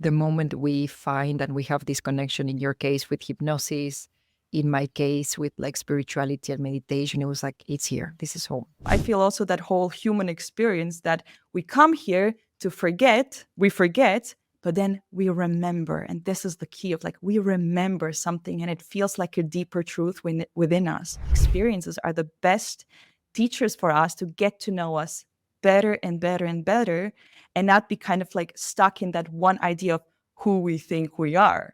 the moment we find and we have this connection, in your case with hypnosis, in my case with like spirituality and meditation, it was like, it's here, this is home. I feel also that whole human experience that we come here to forget, we forget, but then we remember. And this is the key of like, we remember something and it feels like a deeper truth within us. Experiences are the best teachers for us to get to know us better and better and better, and not be kind of like stuck in that one idea of who we think we are.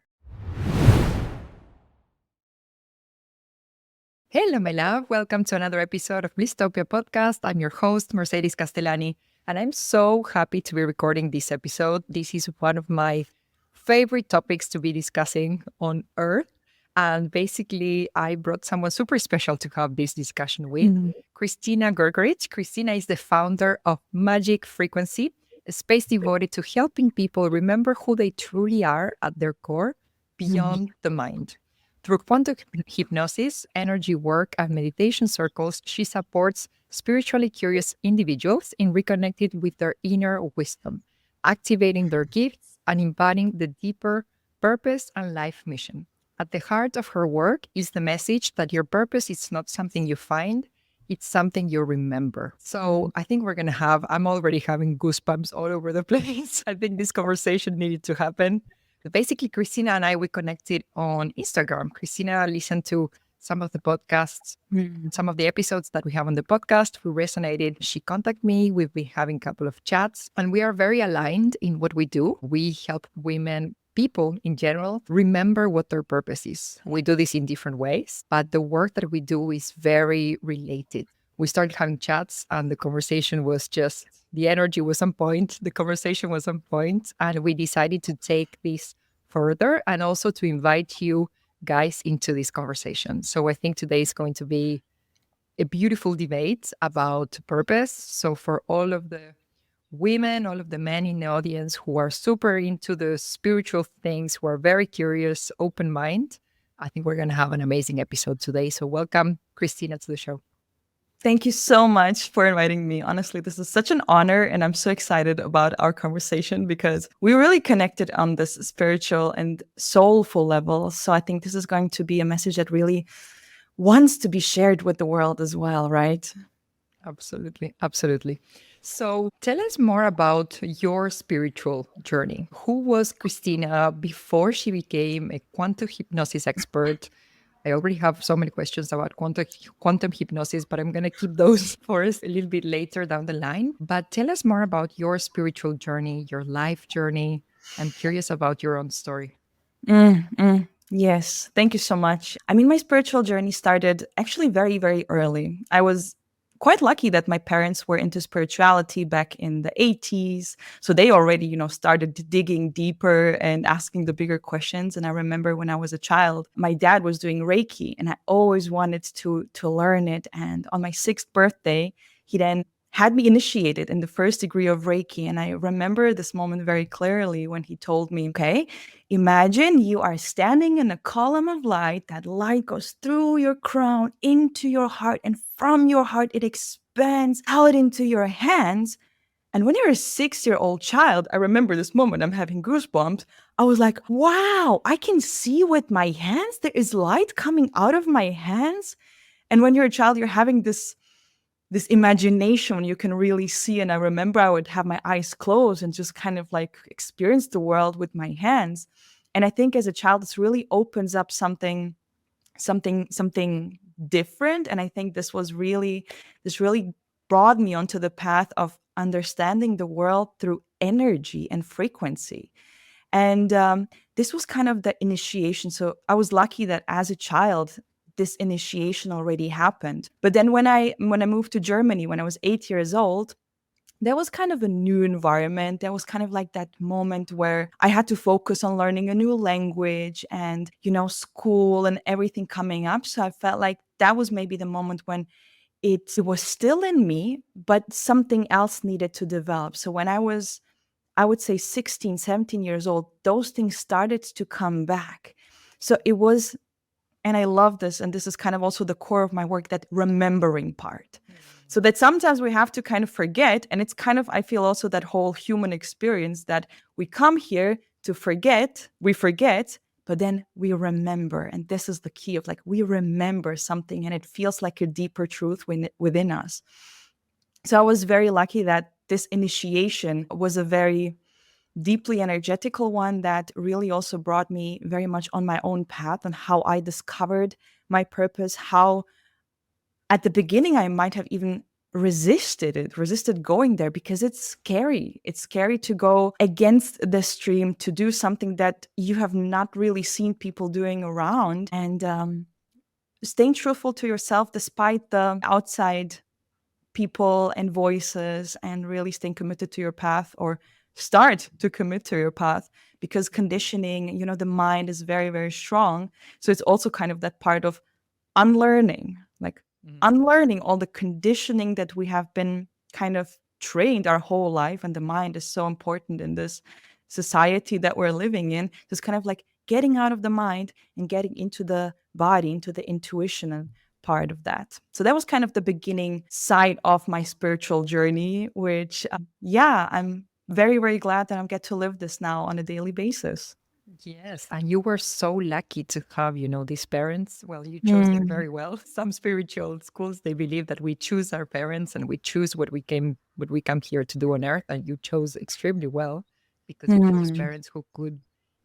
Hello, my love. Welcome to another episode of Blisstopia Podcast. I'm your host, Mercedes Castellani, and I'm so happy to be recording this episode. This is one of my favorite topics to be discussing on Earth. And basically, I brought someone super special to have this discussion with, Kristina Grguric. Kristina is the founder of Magic Frequency, a space devoted to helping people remember who they truly are at their core, beyond the mind. Through quantum hypnosis, energy work, and meditation circles, she supports spiritually curious individuals in reconnecting with their inner wisdom, activating their gifts, and embodying the deeper purpose and life mission. At the heart of her work is the message that your purpose is not something you find, it's something you remember. So I think I'm already having goosebumps all over the place. I think this conversation needed to happen. Basically, Kristina and I, we connected on Instagram. Kristina listened to some of the podcasts, some of the episodes that we have on the podcast. We resonated. She contacted me. We've been having a couple of chats, and we are very aligned in what we do. We help women, people in general, remember what their purpose is. We do this in different ways, but the work that we do is very related. We started having chats, and the conversation was just, the energy was on point, the conversation was on point, and we decided to take this further and also to invite you guys into this conversation. So I think today is going to be a beautiful debate about purpose. So for all of the women, all of the men in the audience who are super into the spiritual things, who are very curious, open mind, I think we're going to have an amazing episode today. So welcome, Kristina, to the show. Thank you so much for inviting me. Honestly, this is such an honor, and I'm so excited about our conversation because we really connected on this spiritual and soulful level. So I think this is going to be a message that really wants to be shared with the world as well, right? Absolutely. Absolutely. So tell us more about your spiritual journey. Who was Kristina before she became a quantum hypnosis expert? I already have so many questions about quantum hypnosis, but I'm going to keep those for us a little bit later down the line. But tell us more about your spiritual journey, your life journey. I'm curious about your own story. Yes, thank you so much. I mean, my spiritual journey started actually very, very early. I was quite lucky that my parents were into spirituality back in the 80s. So they already, started digging deeper and asking the bigger questions. And I remember when I was a child, my dad was doing Reiki and I always wanted to learn it. And on my 6th birthday, he then had me initiated in the 1st degree of Reiki. And I remember this moment very clearly when he told me, okay, imagine you are standing in a column of light. That light goes through your crown into your heart, and from your heart, it expands out into your hands. And when you're a 6-year-old child, I remember this moment, I'm having goosebumps. I was like, wow, I can see with my hands. There is light coming out of my hands. And when you're a child, you're having this imagination you can really see. And I remember I would have my eyes closed and just kind of like experience the world with my hands. And I think as a child, this really opens up something different. And I think this really brought me onto the path of understanding the world through energy and frequency. And this was kind of the initiation. So I was lucky that as a child, this initiation already happened. But then when I moved to Germany, when I was 8 years old, there was kind of a new environment. There was kind of like that moment where I had to focus on learning a new language and, school and everything coming up. So I felt like that was maybe the moment when it was still in me, but something else needed to develop. So when I would say 16, 17 years old, those things started to come back. So it was, and I love this, and this is kind of also the core of my work, that remembering part. So that sometimes we have to kind of forget, and it's kind of, I feel also that whole human experience that we come here to forget, we forget, but then we remember. And this is the key of like, we remember something and it feels like a deeper truth within us. So I was very lucky that this initiation was a very deeply energetical one that really also brought me very much on my own path and how I discovered my purpose, how at the beginning I might have even resisted going there because it's scary. It's scary to go against the stream, to do something that you have not really seen people doing around. And staying truthful to yourself despite the outside people and voices, and really staying committed to your path, or start to commit to your path, because conditioning, the mind is very, very strong. So it's also kind of that part of unlearning, like unlearning all the conditioning that we have been kind of trained our whole life. And the mind is so important in this society that we're living in. Just kind of like getting out of the mind and getting into the body, into the intuition and part of that. So that was kind of the beginning side of my spiritual journey, which, I'm very, very glad that I get to live this now on a daily basis. Yes, and you were so lucky to have, these parents. Well, you chose them Mm, very well. Some spiritual schools, they believe that we choose our parents and we choose what we come here to do on earth, and you chose extremely well because you chose mm, parents who could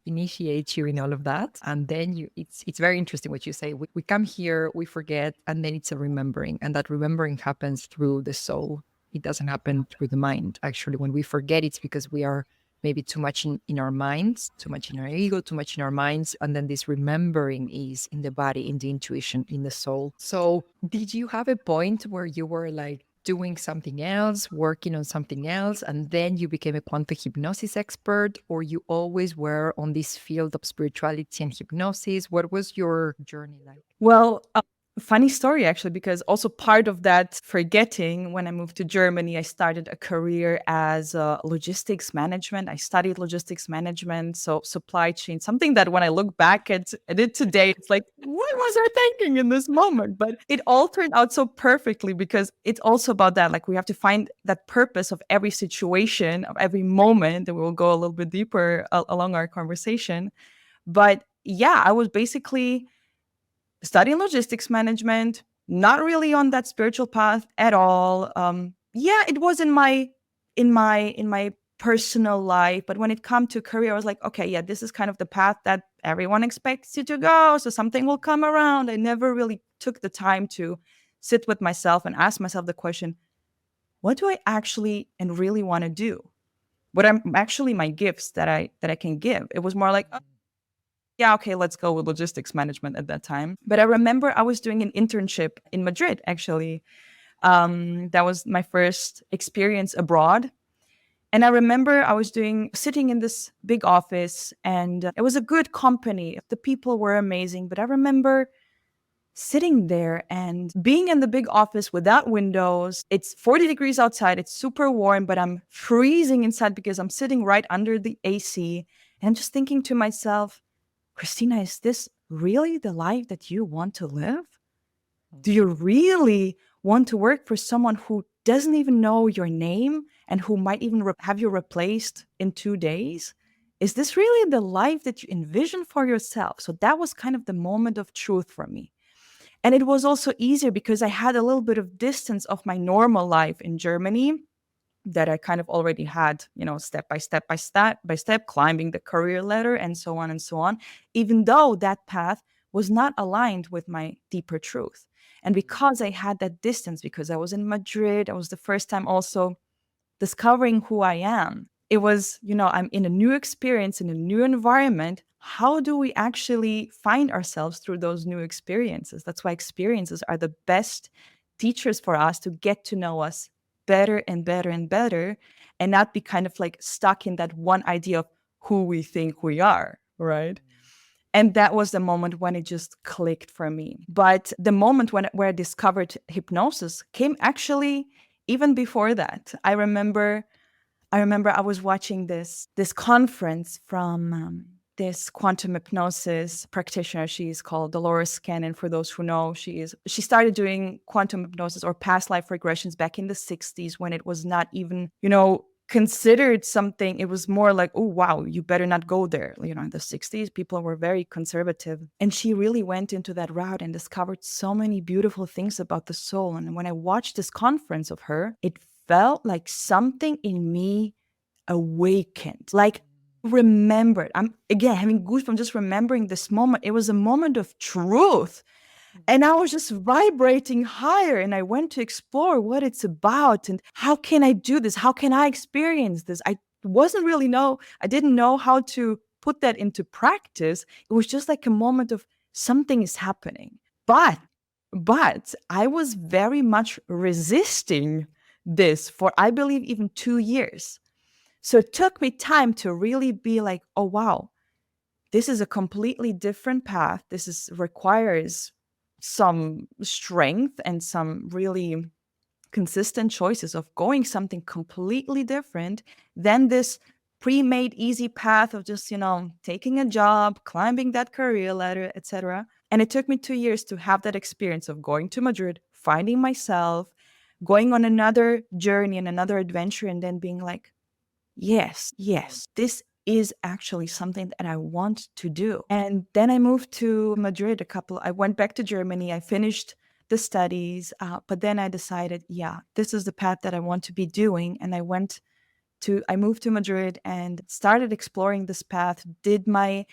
initiate you in all of that. And then it's very interesting what you say. We come here, we forget, and then it's a remembering, and that remembering happens through the soul. It doesn't happen through the mind. Actually, when we forget, it's because we are maybe too much in our minds, too much in our ego, too much in our minds. And then this remembering is in the body, in the intuition, in the soul. So did you have a point where you were like doing something else, working on something else, and then you became a quantum hypnosis expert, or you always were on this field of spirituality and hypnosis? What was your journey like? Well, funny story actually, because also part of that forgetting, when I moved to Germany, I started a career as logistics management. I studied logistics management, so supply chain, something that when I look back at it today, it's like, what was I thinking in this moment? But it all turned out so perfectly, because it's also about that. Like, we have to find that purpose of every situation, of every moment, and we will go a little bit deeper along our conversation. But yeah, I was basically studying logistics management, not really on that spiritual path at all. Yeah, it was in my personal life, but when it come to career, I was like, okay, yeah, this is kind of the path that everyone expects you to go. So something will come around. I never really took the time to sit with myself and ask myself the question, what do I actually and really want to do? What are actually my gifts that I can give? It was more like, yeah, okay, let's go with logistics management at that time. But I remember I was doing an internship in Madrid, actually. That was my first experience abroad. And I remember I was sitting in this big office, and it was a good company. The people were amazing. But I remember sitting there and being in the big office without windows. It's 40 degrees outside. It's super warm, but I'm freezing inside because I'm sitting right under the AC. And I'm just thinking to myself, Kristina, is this really the life that you want to live? Do you really want to work for someone who doesn't even know your name and who might even have you replaced in 2 days? Is this really the life that you envision for yourself? So that was kind of the moment of truth for me. And it was also easier because I had a little bit of distance of my normal life in Germany that I kind of already had, step by step, climbing the career ladder and so on and so on, even though that path was not aligned with my deeper truth. And because I had that distance, because I was in Madrid, I was the first time also discovering who I am. It was, I'm in a new experience, in a new environment. How do we actually find ourselves through those new experiences? That's why experiences are the best teachers for us to get to know us better and better and better, and not be kind of like stuck in that one idea of who we think we are, right? And that was the moment when it just clicked for me. But the moment where I discovered hypnosis came actually even before that. I remember I was watching this conference from this quantum hypnosis practitioner. She's called Dolores Cannon. For those who know, she started doing quantum hypnosis or past life regressions back in the 60s, when it was not even, considered something. It was more like, oh, wow, you better not go there. In the 60s, people were very conservative. And she really went into that route and discovered so many beautiful things about the soul. And when I watched this conference of her, it felt like something in me awakened, like remembered. I'm again having goosebumps just remembering this moment. It was a moment of truth. And I was just vibrating higher, and I went to explore what it's about and how can I do this? How can I experience this? I didn't know how to put that into practice. It was just like a moment of something is happening. But I was very much resisting this for, I believe, even 2 years. So it took me time to really be like, oh, wow, this is a completely different path. Requires some strength and some really consistent choices of going something completely different than this pre-made easy path of just, taking a job, climbing that career ladder, etc. And it took me 2 years to have that experience of going to Madrid, finding myself, going on another journey and another adventure, and then being like, yes, this is actually something that I want to do. And then I moved to Madrid I went back to Germany. I finished the studies, but then I decided, yeah, this is the path that I want to be doing. And I moved to Madrid and started exploring this path, did my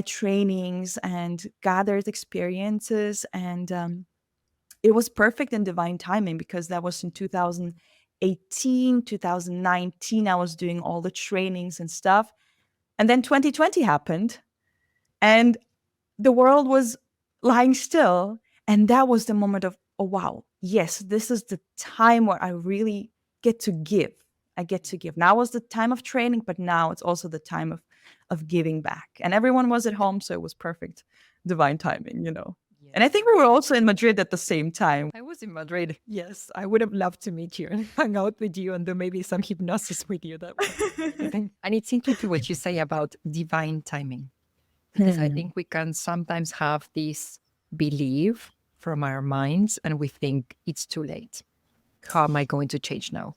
trainings and gathered experiences. And it was perfect in divine timing because that was in 2018, 2019. I was doing all the trainings and stuff. And then 2020 happened and the world was lying still. And that was the moment of, oh, wow, yes, this is the time where I really get to give. I get to give. Now was the time of training, but now it's also the time of giving back. And everyone was at home, so it was perfect divine timing. Yes. And I think we were also in Madrid at the same time. I was in Madrid. Yes, I would have loved to meet you and hang out with you and do maybe some hypnosis with you. That was amazing. And it's interesting what you say about divine timing, because I think we can sometimes have this belief from our minds and we think it's too late. How am I going to change now?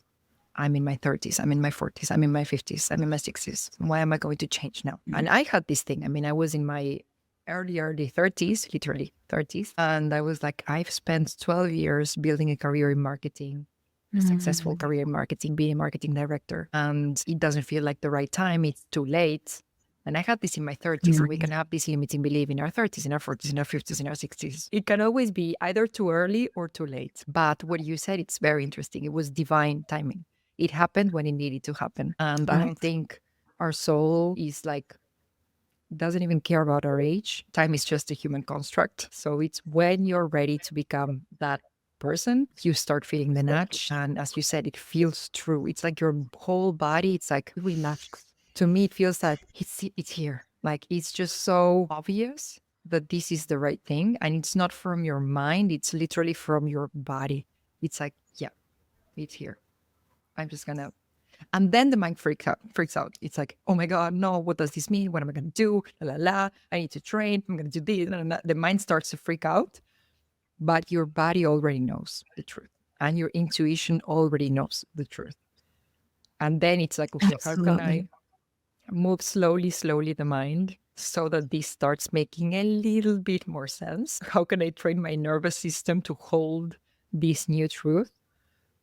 I'm in my 30s, I'm in my 40s, I'm in my 50s, I'm in my 60s. Why am I going to change now? And I had this thing. I was in my early 30s, literally 30s. And I was like, I've spent 12 years building a career in marketing, a successful career in marketing, being a marketing director. And it doesn't feel like the right time. It's too late. And I had this in my 30s. And we can have this limiting belief in our 30s, in our 40s, in our 50s, in our 60s. It can always be either too early or too late. But what you said, it's very interesting. It was divine timing. It happened when it needed to happen. And I don't think our soul is like, doesn't even care about our age. Time is just a human construct. So it's when you're ready to become that person, you start feeling the nudge. And as you said, it feels true. It's like your whole body, it's like relax. To me, it feels like it's here. Like it's just so obvious that this is the right thing. And it's not from your mind. It's literally from your body. It's like, yeah, it's here. I'm just going to. And then the mind freaks out. It's like, oh my God, no, what does this mean? What am I going to do? La, la, la. I need to train. I'm going to do this. La, la, la. The mind starts to freak out, but your body already knows the truth. And your intuition already knows the truth. And then it's like, okay, how can I move slowly the mind so that this starts making a little bit more sense? How can I train my nervous system to hold this new truth?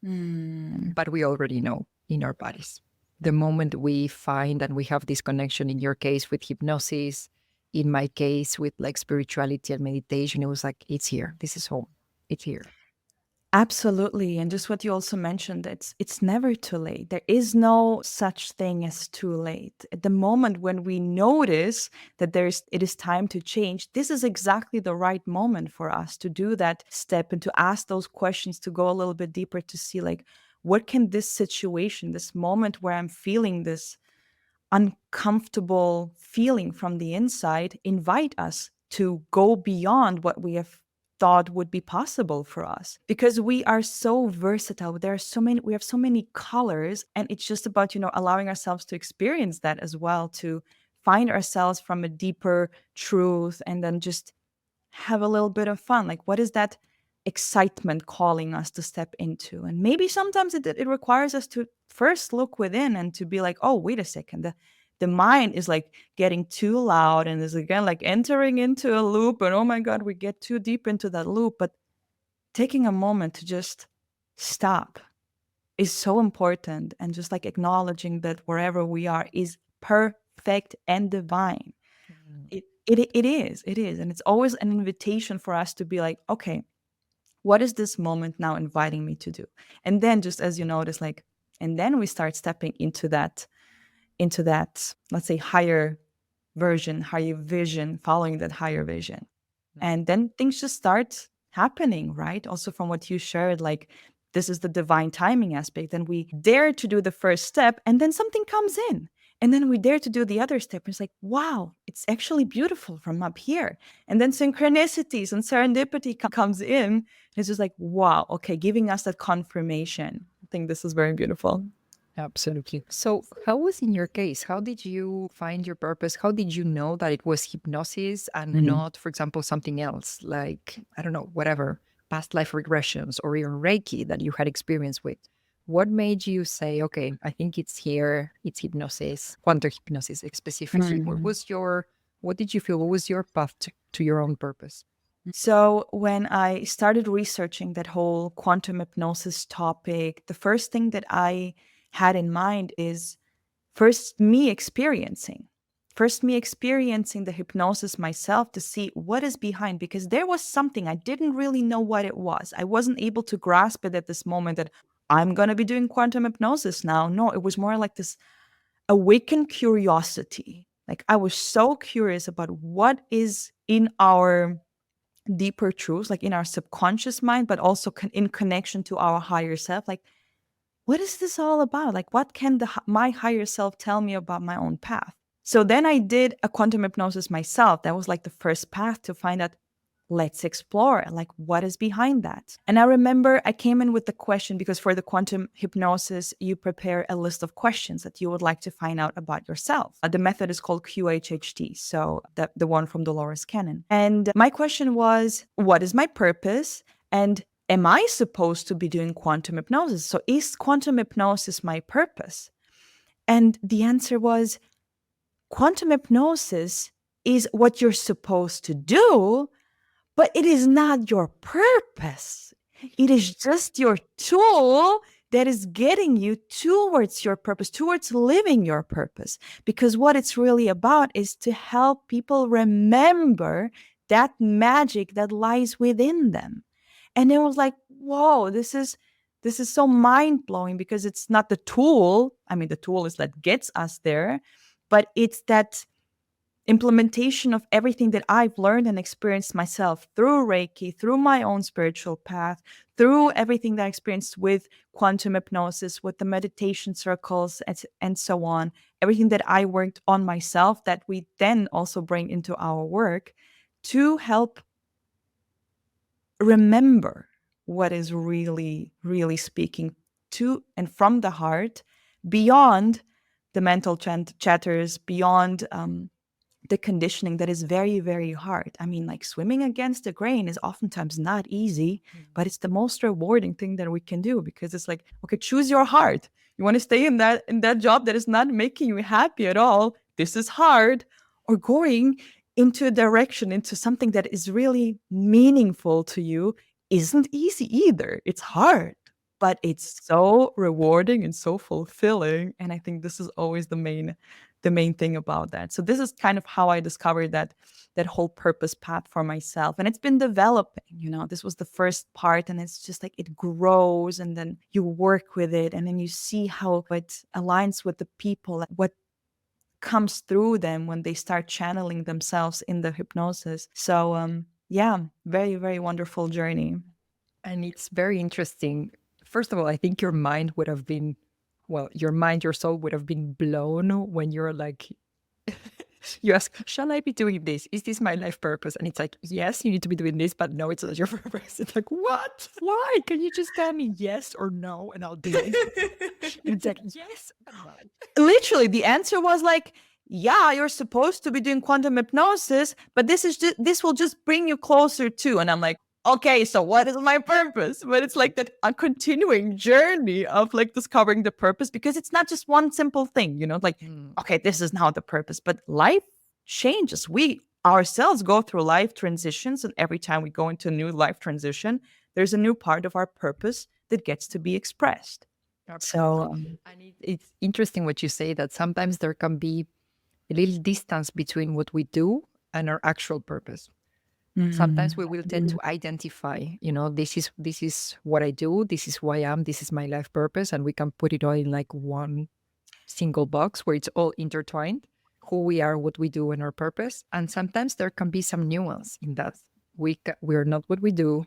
But we already know in our bodies. The moment we find and we have this connection, in your case with hypnosis, in my case with like spirituality and meditation, it was like, it's here. This is home. It's here. Absolutely. And just what you also mentioned, it's never too late. There is no such thing as too late. At the moment when we notice that it is time to change, this is exactly the right moment for us to do that step and to ask those questions, to go a little bit deeper, to see like, what can this situation, this moment where I'm feeling this uncomfortable feeling from the inside, invite us to go beyond what we have thought would be possible for us, because we are so versatile. We have so many colors, and it's just about, allowing ourselves to experience that as well, to find ourselves from a deeper truth, and then just have a little bit of fun. Like, what is that excitement calling us to step into. And maybe sometimes it requires us to first look within and to be like, oh, wait a second. The mind is like getting too loud and is again like entering into a loop. And oh my God, we get too deep into that loop. But taking a moment to just stop is so important. And just like acknowledging that wherever we are is perfect and divine. It is. And it's always an invitation for us to be like, okay, what is this moment now inviting me to do? And then just as you notice, like, and then we start stepping into that, let's say, higher version, higher vision, following that higher vision. And then things just start happening, right? Also from what you shared, like, this is the divine timing aspect. And we dare to do the first step, and then something comes in. And then we dare to do the other step. And it's like, wow, it's actually beautiful from up here. And then synchronicities and serendipity comes in. It's just like, wow, okay, giving us that confirmation. I think this is very beautiful. Absolutely. So how was in your case? How did you find your purpose? How did you know that it was hypnosis and not, for example, something else like, I don't know, whatever, past life regressions or even Reiki that you had experience with? What made you say, okay, I think it's here, it's hypnosis, quantum hypnosis specifically? What did you feel? What was your path to your own purpose? So when I started researching that whole quantum hypnosis topic, the first thing that I had in mind is first me experiencing the hypnosis myself to see what is behind, because there was something I didn't really know what it was. I wasn't able to grasp it at this moment that I'm going to be doing quantum hypnosis now. No, it was more like this awakened curiosity. Like I was so curious about what is in our deeper truths, like in our subconscious mind, but also in connection to our higher self. Like, what is this all about? Like, what can my higher self tell me about my own path? So then I did a quantum hypnosis myself. That was like the first path to find out, let's explore, like, what is behind that? And I remember I came in with the question, because for the quantum hypnosis, you prepare a list of questions that you would like to find out about yourself. The method is called QHHT, so the one from Dolores Cannon. And my question was, what is my purpose? And am I supposed to be doing quantum hypnosis? So is quantum hypnosis my purpose? And the answer was, quantum hypnosis is what you're supposed to do, but it is not your purpose. It is just your tool that is getting you towards your purpose, towards living your purpose. Because what it's really about is to help people remember that magic that lies within them. And it was like, whoa, this is so mind-blowing, because it's not the tool. I mean, the tool is that gets us there, but it's that implementation of everything that I've learned and experienced myself through Reiki, through my own spiritual path, through everything that I experienced with quantum hypnosis, with the meditation circles, and so on. Everything that I worked on myself that we then also bring into our work to help remember what is really, really speaking to and from the heart, beyond the mental chatters, beyond the conditioning that is very, very hard. I mean, like, swimming against the grain is oftentimes not easy, but it's the most rewarding thing that we can do, because it's like, okay, choose your heart. You want to stay in that job that is not making you happy at all. This is hard. Or going into a direction, into something that is really meaningful to you isn't easy either. It's hard, but it's so rewarding and so fulfilling. And I think this is always the main thing about that. So this is kind of how I discovered that whole purpose path for myself. And it's been developing, this was the first part, and it's just like it grows, and then you work with it, and then you see how it aligns with the people, what comes through them when they start channeling themselves in the hypnosis. So yeah, very, very wonderful journey. And it's very interesting. First of all, I think your mind would have been, your soul would have been blown when you're like, you ask, shall I be doing this? Is this my life purpose? And it's like, yes, you need to be doing this, but no, it's not your purpose. It's like, what? Why? Can you just tell me yes or no, and I'll do it? It's like, yes. Literally, the answer was like, yeah, you're supposed to be doing quantum hypnosis, but this will just bring you closer to. And I'm like, okay, so what is my purpose? But it's like that a continuing journey of like discovering the purpose, because it's not just one simple thing, like, Mm. okay, this is now the purpose, but life changes. We ourselves go through life transitions, and every time we go into a new life transition, there's a new part of our purpose that gets to be expressed. So, Absolutely. And it's interesting what you say that sometimes there can be a little distance between what we do and our actual purpose. Sometimes we will tend to identify, this is what I do, this is who I am, this is my life purpose, and we can put it all in like one single box where it's all intertwined, who we are, what we do, and our purpose. And sometimes there can be some nuance in that. We're not what we do,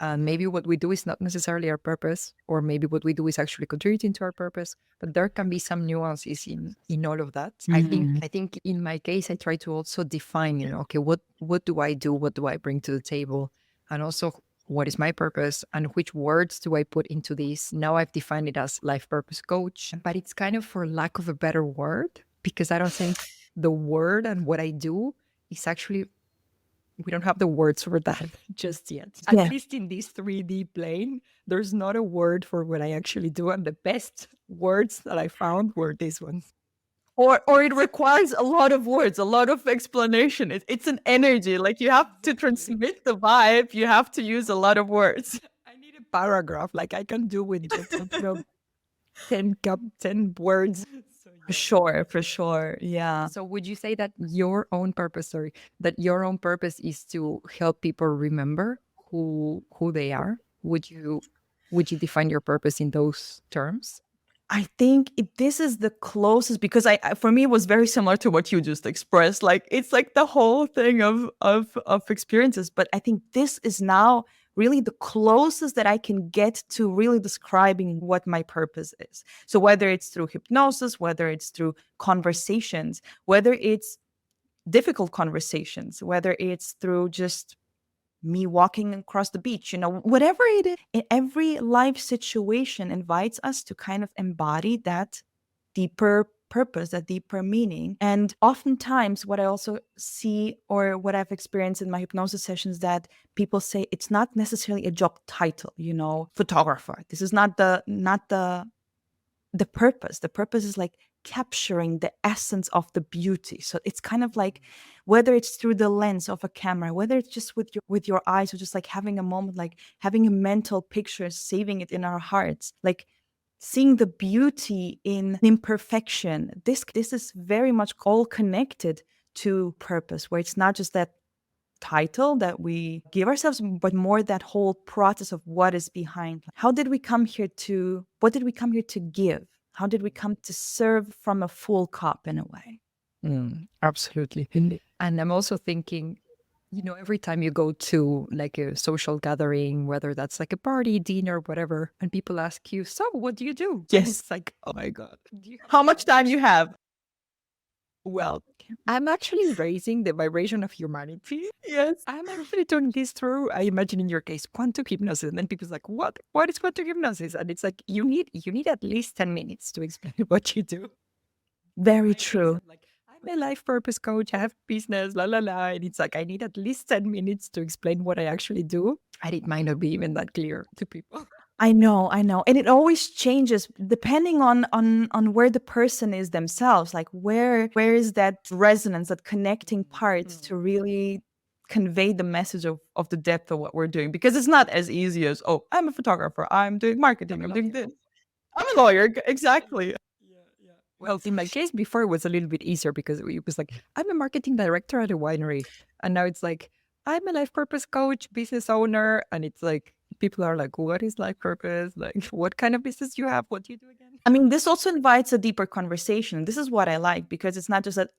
and maybe what we do is not necessarily our purpose, or maybe what we do is actually contributing to our purpose. But there can be some nuances in all of that. I think in my case, I try to also define, okay, what do I do? What do I bring to the table? And also, what is my purpose and which words do I put into this? Now I've defined it as life purpose coach, but it's kind of for lack of a better word, because I don't think the word and what I do is actually, we don't have the words for that just yet. At yeah. least in this 3D plane, there's not a word for what I actually do. And the best words that I found were these ones. Or it requires a lot of words, a lot of explanation. It's an energy. Like you have to transmit the vibe. You have to use a lot of words. I need a paragraph, like I can do with just 10 words. So, For yeah. sure, for sure. Yeah. So would you say that your own purpose is to help people remember who they are? Would you define your purpose in those terms? I think this is the closest, because for me it was very similar to what you just expressed. Like it's like the whole thing of experiences, but I think this is now really the closest that I can get to really describing what my purpose is. So whether it's through hypnosis, whether it's through conversations, whether it's difficult conversations, whether it's through just me walking across the beach, whatever it is, in every life situation invites us to kind of embody that deeper purpose, that deeper meaning. And oftentimes, what I also see, or what I've experienced in my hypnosis sessions, that people say it's not necessarily a job title, photographer. This is not the purpose. The purpose is like capturing the essence of the beauty. So it's kind of like, whether it's through the lens of a camera, whether it's just with your eyes, or just like having a moment, like having a mental picture, saving it in our hearts, like seeing the beauty in imperfection. This is very much all connected to purpose, where it's not just that title that we give ourselves, but more that whole process of what is behind. What did we come here to give? How did we come to serve from a full cup, in a way? Absolutely. And I'm also thinking, every time you go to like a social gathering, whether that's like a party, dinner, whatever, and people ask you, so what do you do? And Yes. it's like, oh my God. Do you have How much time you have? Well, I'm actually raising the vibration of humanity. Yes. I'm actually doing this through, I imagine in your case, quantum hypnosis. And then people's like, what? What is quantum hypnosis? And it's like, you need at least 10 minutes to explain what you do. Very Right? true. It's like, I'm a life purpose coach, I have business, la la la. And it's like, I need at least 10 minutes to explain what I actually do. And it might not be even that clear to people. I know, and it always changes depending on where the person is themselves. Like where is that resonance, that connecting parts to really convey the message of the depth of what we're doing? Because it's not as easy as, oh, I'm a photographer, I'm doing marketing, I'm doing this. I'm a lawyer, exactly. Well, in my case, before it was a little bit easier because it was like, I'm a marketing director at a winery. And now it's like, I'm a life purpose coach, business owner. And it's like, people are like, what is life purpose? Like, what kind of business you have? What do you do again? I mean, this also invites a deeper conversation. This is what I like, because it's not just that,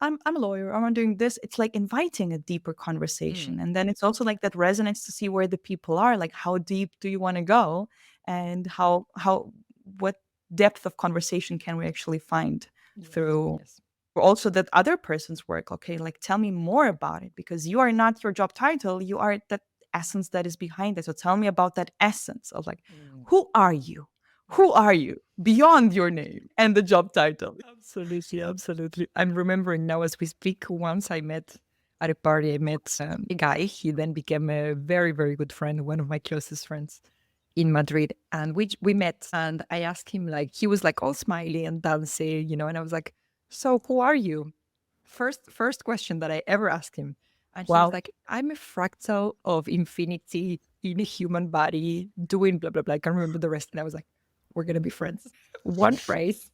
I'm a lawyer, I'm doing this. It's like inviting a deeper conversation. And then it's also like that resonance to see where the people are, like how deep do you want to go, and what depth of conversation can we actually find through Yes. also that other person's work. Okay, like tell me more about it, because you are not your job title, you are that essence that is behind it. So tell me about that essence of like, who are you? Who are you beyond your name and the job title? Absolutely, absolutely. I'm remembering now as we speak, once I met at a party. I met a guy. He then became a very, very good friend, one of my closest friends in Madrid. And we met, and I asked him, like, he was like all smiley and dancing, and I was like, so who are you? First question that I ever asked him. And he was Wow. like, I'm a fractal of infinity in a human body doing blah, blah, blah. I can't remember the rest. And I was like, we're going to be friends. One phrase.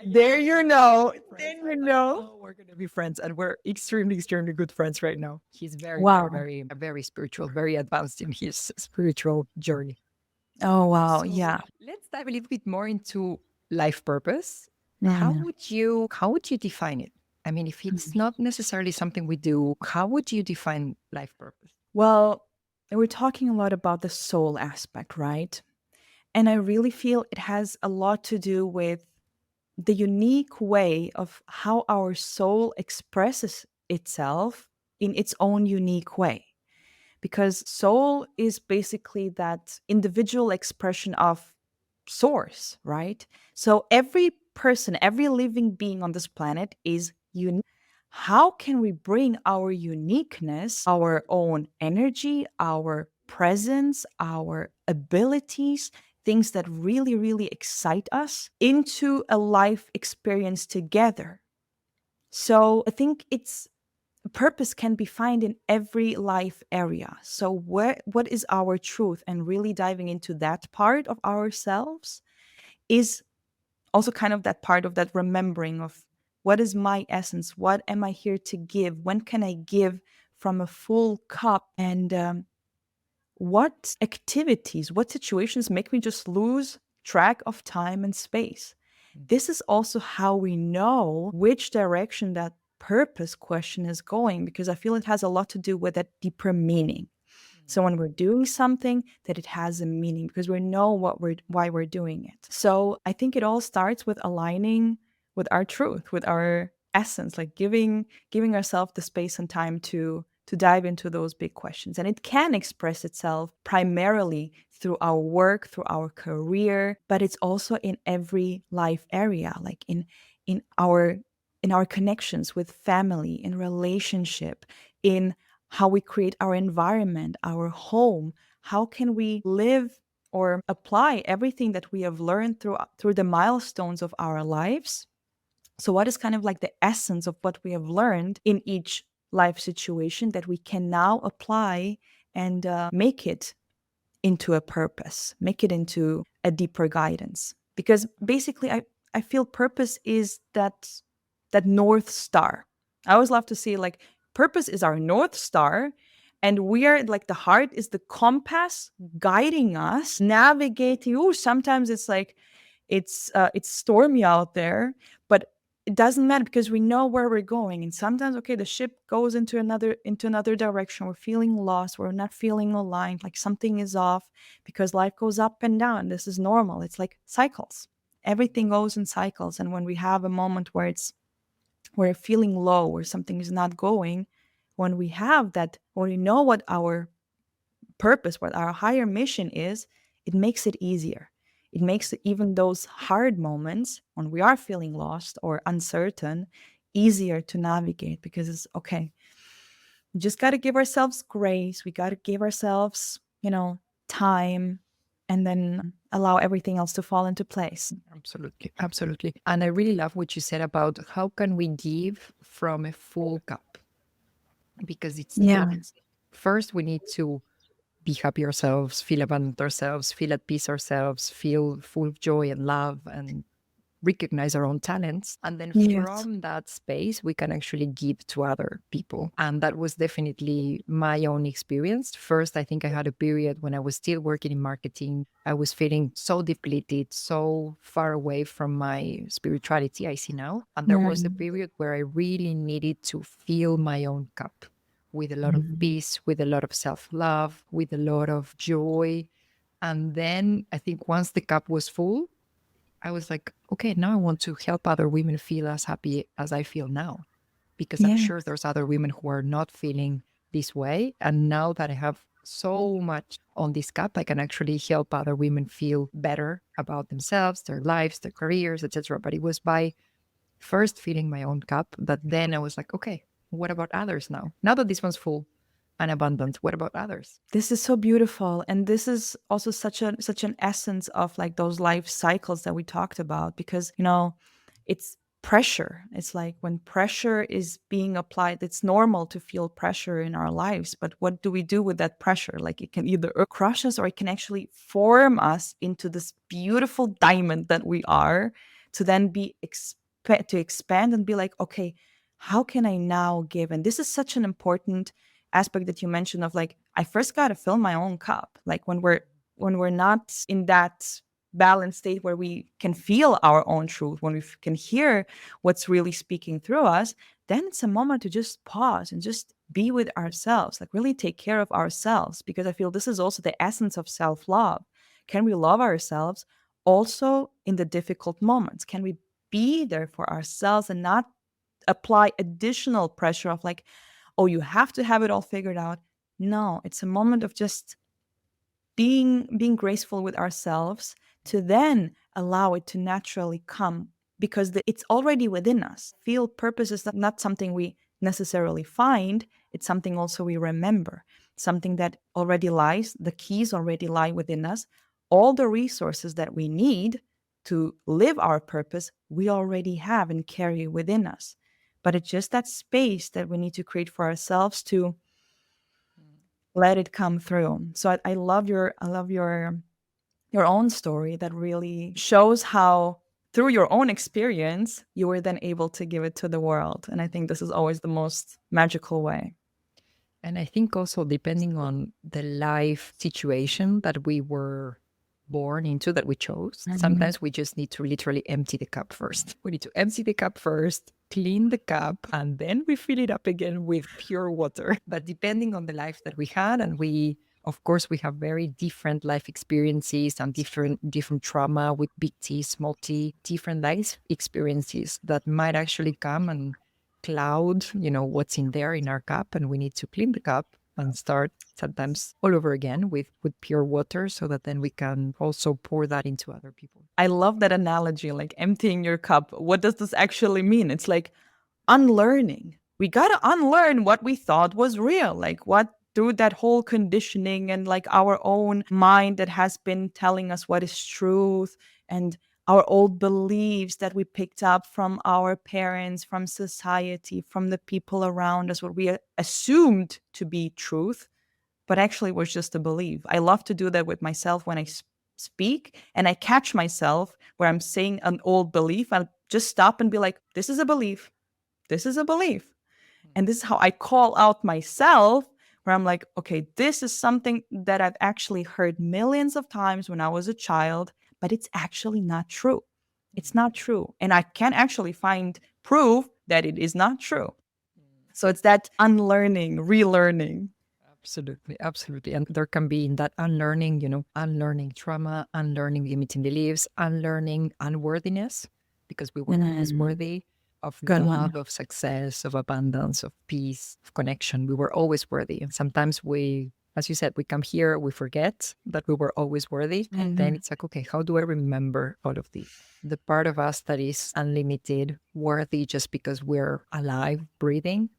There you know. There Friends. you I'm like, know. oh, we're going to be friends. And we're extremely, extremely good friends right now. He's very, very, Wow. very, very spiritual, very advanced in his spiritual journey. Oh, wow. So Yeah. let's dive a little bit more into life purpose. How Mm. would you define it? I mean, if it's not necessarily something we do, how would you define life purpose? Well, we're talking a lot about the soul aspect, right? And I really feel it has a lot to do with the unique way of how our soul expresses itself in its own unique way. Because soul is basically that individual expression of source, right? So every person, every living being on this planet is unique. How can we bring our uniqueness, our own energy, our presence, our abilities, things that really, really excite us into a life experience together? So I think it's purpose can be found in every life area. So what is our truth, and really diving into that part of ourselves is also kind of that part of that remembering of what is my essence, what am I here to give, when can I give from a full cup, and what activities, what situations make me just lose track of time and space. This is also how we know which direction that purpose question is going, because I feel it has a lot to do with that deeper meaning. So when we're doing something, that it has a meaning because we know why we're doing it. So I think it all starts with aligning with our truth, with our essence, like giving ourselves the space and time to dive into those big questions. And it can express itself primarily through our work, through our career, but it's also in every life area, like in our in our connections with family, in relationship, in how we create our environment, our home. How can we live or apply everything that we have learned through the milestones of our lives? So, what is kind of like the essence of what we have learned in each life situation that we can now apply and make it into a purpose, make it into a deeper guidance? Because basically, I feel purpose is that North Star. I always love to see like purpose is our North Star, and we are like the heart is the compass guiding us, navigating. Oh, sometimes it's like it's stormy out there, but it doesn't matter because we know where we're going. And sometimes, okay, the ship goes into another direction. We're feeling lost. We're not feeling aligned. Like something is off because life goes up and down. This is normal. It's like cycles. Everything goes in cycles. And when we have a moment where we're feeling low or something is not going, when we have that, when we know what our purpose, what our higher mission is, it makes it easier. It makes even those hard moments when we are feeling lost or uncertain easier to navigate, because it's okay. We just got to give ourselves grace. We got to give ourselves, time, and then allow everything else to fall into place. Absolutely. Absolutely. And I really love what you said about how can we give from a full cup? Because it's Yeah. different. First, we need to be happy ourselves, feel abundant ourselves, feel at peace ourselves, feel full of joy and love, and recognize our own talents. And then Yes. from that space, we can actually give to other people. And that was definitely my own experience. First, I think I had a period when I was still working in marketing. I was feeling so depleted, so far away from my spirituality I see now. And there was a Mm. period where I really needed to fill my own cup with a lot of Mhm. peace, with a lot of self love, with a lot of joy. And then I think once the cup was full, I was like, okay, now I want to help other women feel as happy as I feel now, because I'm Yeah. sure there's other women who are not feeling this way. And now that I have so much on this cup, I can actually help other women feel better about themselves, their lives, their careers, etc. But it was by first filling my own cup that then I was like, okay, What about others now? Now that this one's full and abundant, what about others? This is so beautiful. And this is also such an essence of like those life cycles that we talked about, because, it's pressure. It's like when pressure is being applied, it's normal to feel pressure in our lives. But what do we do with that pressure? Like it can either crush us or it can actually form us into this beautiful diamond that we are, to then to expand and be like, okay, how can I now give? And this is such an important aspect that you mentioned of like, I first got to fill my own cup. Like when we're not in that balanced state where we can feel our own truth, when we can hear what's really speaking through us, then it's a moment to just pause and just be with ourselves, like really take care of ourselves. Because I feel this is also the essence of self-love. Can we love ourselves also in the difficult moments? Can we be there for ourselves and not apply additional pressure of like, oh, you have to have it all figured out? No, it's a moment of just being graceful with ourselves, to then allow it to naturally come, because it's already within us. Feel purpose is not something we necessarily find, it's something also we remember, something that already lies, the keys already lie within us. All the resources that we need to live our purpose, we already have and carry within us. But it's just that space that we need to create for ourselves to let it come through. So I love your own story that really shows how through your own experience you were then able to give it to the world. And I think this is always the most magical way. And I think also depending on the life situation that we were born into, that we chose, sometimes we just need to literally empty the cup first. We need to empty the cup first, clean the cup, and then we fill it up again with pure water. But depending on the life that we had, and of course, we have very different life experiences and different trauma with big T, small t, different life experiences that might actually come and cloud, what's in there in our cup. And we need to clean the cup and start sometimes all over again with pure water, so that then we can also pour that into other people. I love that analogy, like emptying your cup. What does this actually mean? It's like unlearning. We got to unlearn what we thought was real, like what through that whole conditioning and like our own mind that has been telling us what is truth, and our old beliefs that we picked up from our parents, from society, from the people around us, what we assumed to be truth, but actually was just a belief. I love to do that with myself when I speak and I catch myself where I'm saying an old belief. I'll just stop and be like, this is a belief. This is a belief. And this is how I call out myself, where I'm like, okay, this is something that I've actually heard millions of times when I was a child, but it's actually not true. It's not true. And I can actually find proof that it is not true. So it's that unlearning, relearning. Absolutely, absolutely. And there can be in that unlearning, unlearning trauma, unlearning limiting beliefs, unlearning unworthiness, because we were always worthy of love, of success, of abundance, of peace, of connection. We were always worthy. And sometimes we, as you said, we come here, we forget that we were always worthy. And then it's like, okay, how do I remember all of these? The part of us that is unlimited, worthy just because we're alive, breathing,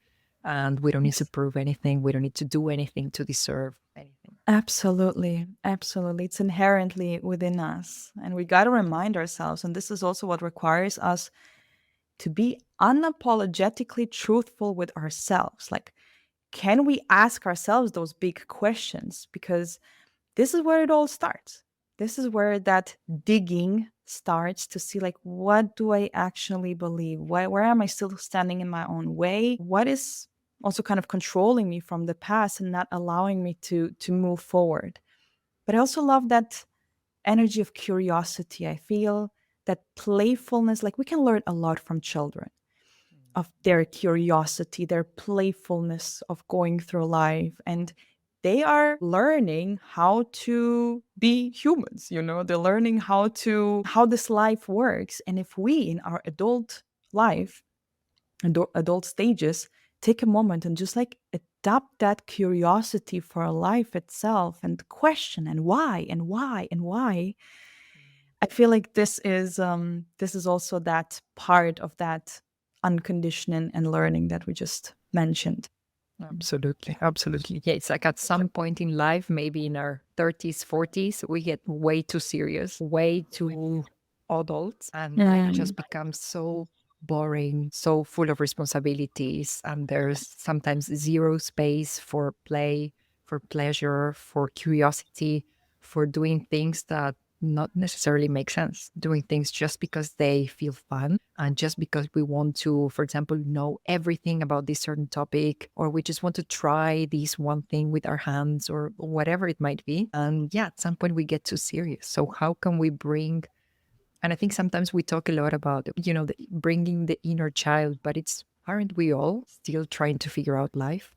and we don't need to prove anything. We don't need to do anything to deserve anything. Absolutely. Absolutely. It's inherently within us. And we got to remind ourselves, and this is also what requires us to be unapologetically truthful with ourselves. Like, can we ask ourselves those big questions? Because this is where it all starts. This is where that digging starts, to see like, what do I actually believe? Where am I still standing in my own way? What is also kind of controlling me from the past and not allowing me to move forward? But I also love that energy of curiosity. I feel that playfulness, like we can learn a lot from children, of their curiosity, their playfulness of going through life. And they are learning how to be humans, they're learning how this life works. And if we in our adult life, adult stages, take a moment and just like adopt that curiosity for life itself and question and why and why and why, I feel like this is also that part of that unconditioning and learning that we just mentioned. Absolutely. Absolutely. Yeah, it's like at some point in life, maybe in our 30s, 40s, we get way too serious, way too adult, and life Mm. just becomes so boring, so full of responsibilities. And there's sometimes zero space for play, for pleasure, for curiosity, for doing things that not necessarily make sense, doing things just because they feel fun and just because we want to, for example, know everything about this certain topic, or we just want to try this one thing with our hands or whatever it might be. And yeah, at some point we get too serious. So how can we bring, and I think sometimes we talk a lot about, bringing the inner child, but aren't we all still trying to figure out life?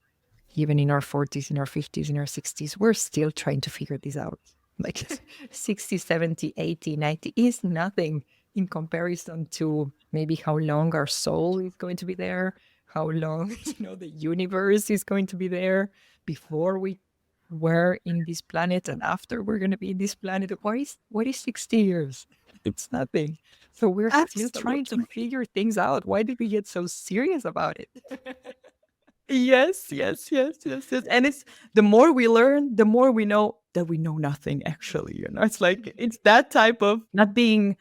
Even in our 40s, in our 50s, in our 60s, we're still trying to figure this out. Like 60, 70, 80, 90 is nothing in comparison to maybe how long our soul is going to be there, how long, the universe is going to be there before we were in this planet and after we're going to be in this planet. What is 60 years? It's nothing. So we're still trying to Absolutely. figure things out. Why did we get so serious about it? Yes, yes, yes, yes, yes. And it's the more we learn, the more we know that we know nothing actually. It's like it's that type of not being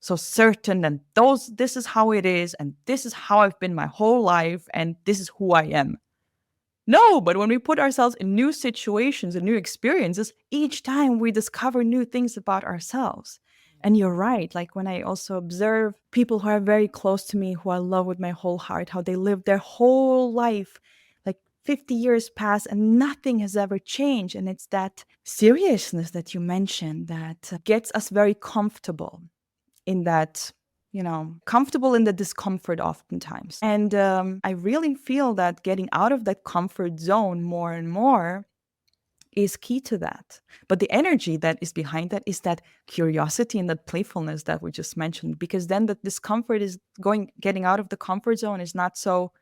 so certain and this is how it is, and this is how I've been my whole life, and this is who I am. No, but when we put ourselves in new situations and new experiences, each time we discover new things about ourselves. And you're right. Like when I also observe people who are very close to me, who I love with my whole heart, how they live their whole life, like 50 years pass and nothing has ever changed. And it's that seriousness that you mentioned that gets us very comfortable in that, comfortable in the discomfort oftentimes. And I really feel that getting out of that comfort zone more and more is key to that. But the energy that is behind that is that curiosity and that playfulness that we just mentioned, because then the discomfort is getting out of the comfort zone is not so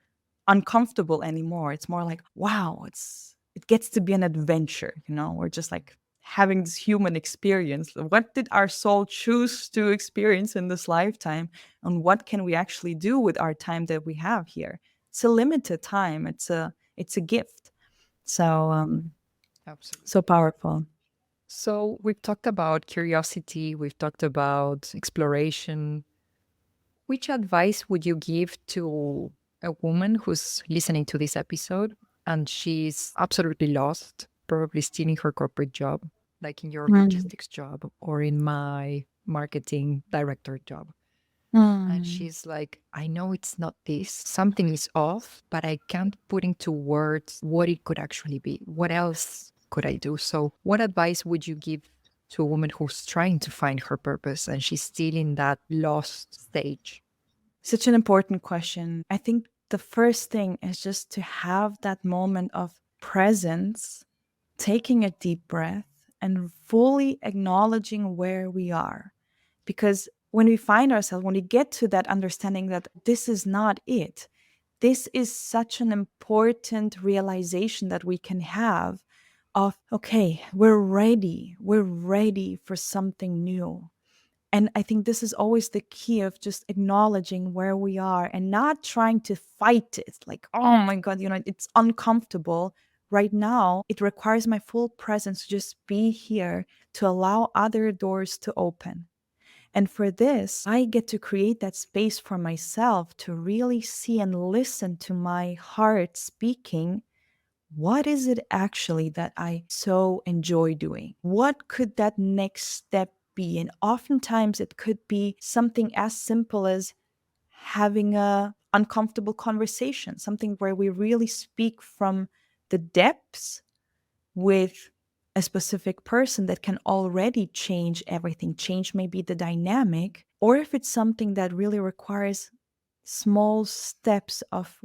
uncomfortable anymore. It's more like, wow, it gets to be an adventure, We're just like having this human experience. What did our soul choose to experience in this lifetime? And what can we actually do with our time that we have here? It's a limited time. It's a gift. So Absolutely. so powerful. So we've talked about curiosity, we've talked about exploration. Which advice would you give to a woman who's listening to this episode and she's absolutely lost, probably still in her corporate job, like in your Mm. logistics job or in my marketing director job? And Mm. she's like, I know it's not this, something is off, but I can't put into words what it could actually be. What else could I do? So, what advice would you give to a woman who's trying to find her purpose and she's still in that lost stage? Such an important question. I think the first thing is just to have that moment of presence, taking a deep breath, and fully acknowledging where we are. Because when we find ourselves, when we get to that understanding that this is not it, this is such an important realization that we can have of, okay, we're ready for something new. And I think this is always the key of just acknowledging where we are and not trying to fight it. Like, oh my God, it's uncomfortable. Right now, it requires my full presence to just be here to allow other doors to open. And for this, I get to create that space for myself to really see and listen to my heart speaking. What is it actually that I so enjoy doing? What could that next step be? And oftentimes it could be something as simple as having a uncomfortable conversation, something where we really speak from the depths with a specific person that can already change everything, change maybe the dynamic, or if it's something that really requires small steps of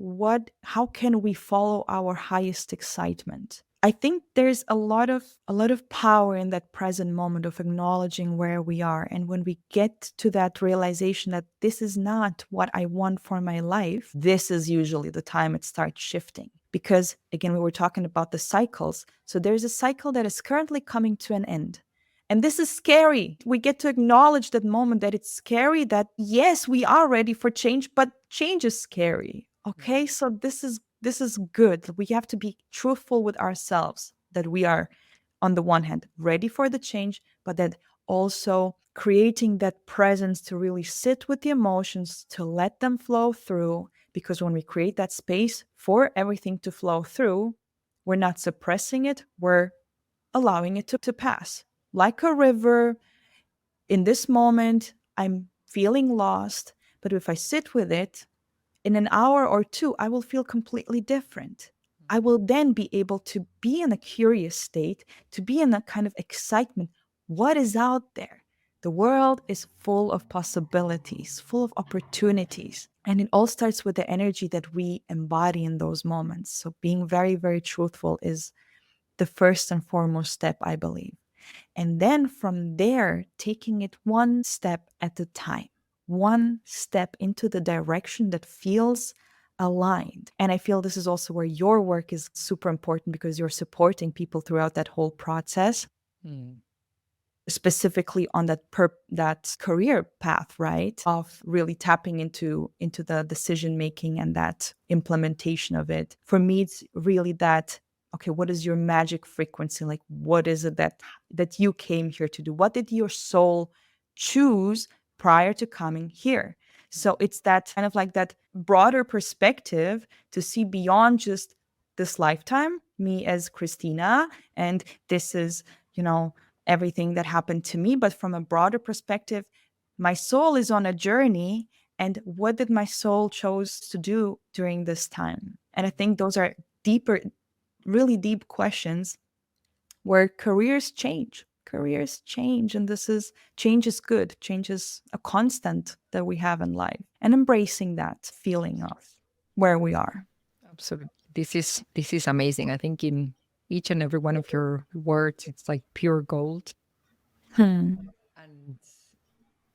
how can we follow our highest excitement. I think there's a lot of power in that present moment of acknowledging where we are, and when we get to that realization that this is not what I want for my life, this is usually the time it starts shifting. Because again, we were talking about the cycles. So there's a cycle that is currently coming to an end. And this is scary. We get to acknowledge that moment that it's scary, that yes, we are ready for change, but change is scary. Okay? So this this is good. We have to be truthful with ourselves that we are, on the one hand, ready for the change, but that also creating that presence to really sit with the emotions, to let them flow through. Because when we create that space for everything to flow through, we're not suppressing it, we're allowing it to pass. Like a river, in this moment, I'm feeling lost, but if I sit with it, in an hour or two, I will feel completely different. I will then be able to be in a curious state, to be in a kind of excitement. What is out there? The world is full of possibilities, full of opportunities. And it all starts with the energy that we embody in those moments. So being very, very truthful is the first and foremost step, I believe. And then from there, taking it one step at a time, one step into the direction that feels aligned. And I feel this is also where your work is super important because you're supporting people throughout that whole process, specifically on that career path, right? Of really tapping into the decision making and that implementation of it. For me, it's really that, okay, what is your magic frequency? Like, what is it that you came here to do? What did your soul choose prior to coming here? So it's that kind of like that broader perspective to see beyond just this lifetime, me as Kristina, and this is, everything that happened to me, but from a broader perspective, my soul is on a journey. And what did my soul chose to do during this time? And I think those are deeper, really deep questions where careers change. Careers change, and change is good. Change is a constant that we have in life, and embracing that feeling of where we are. Absolutely. This is amazing. I think in each and every one of your words, it's like pure gold. Hmm.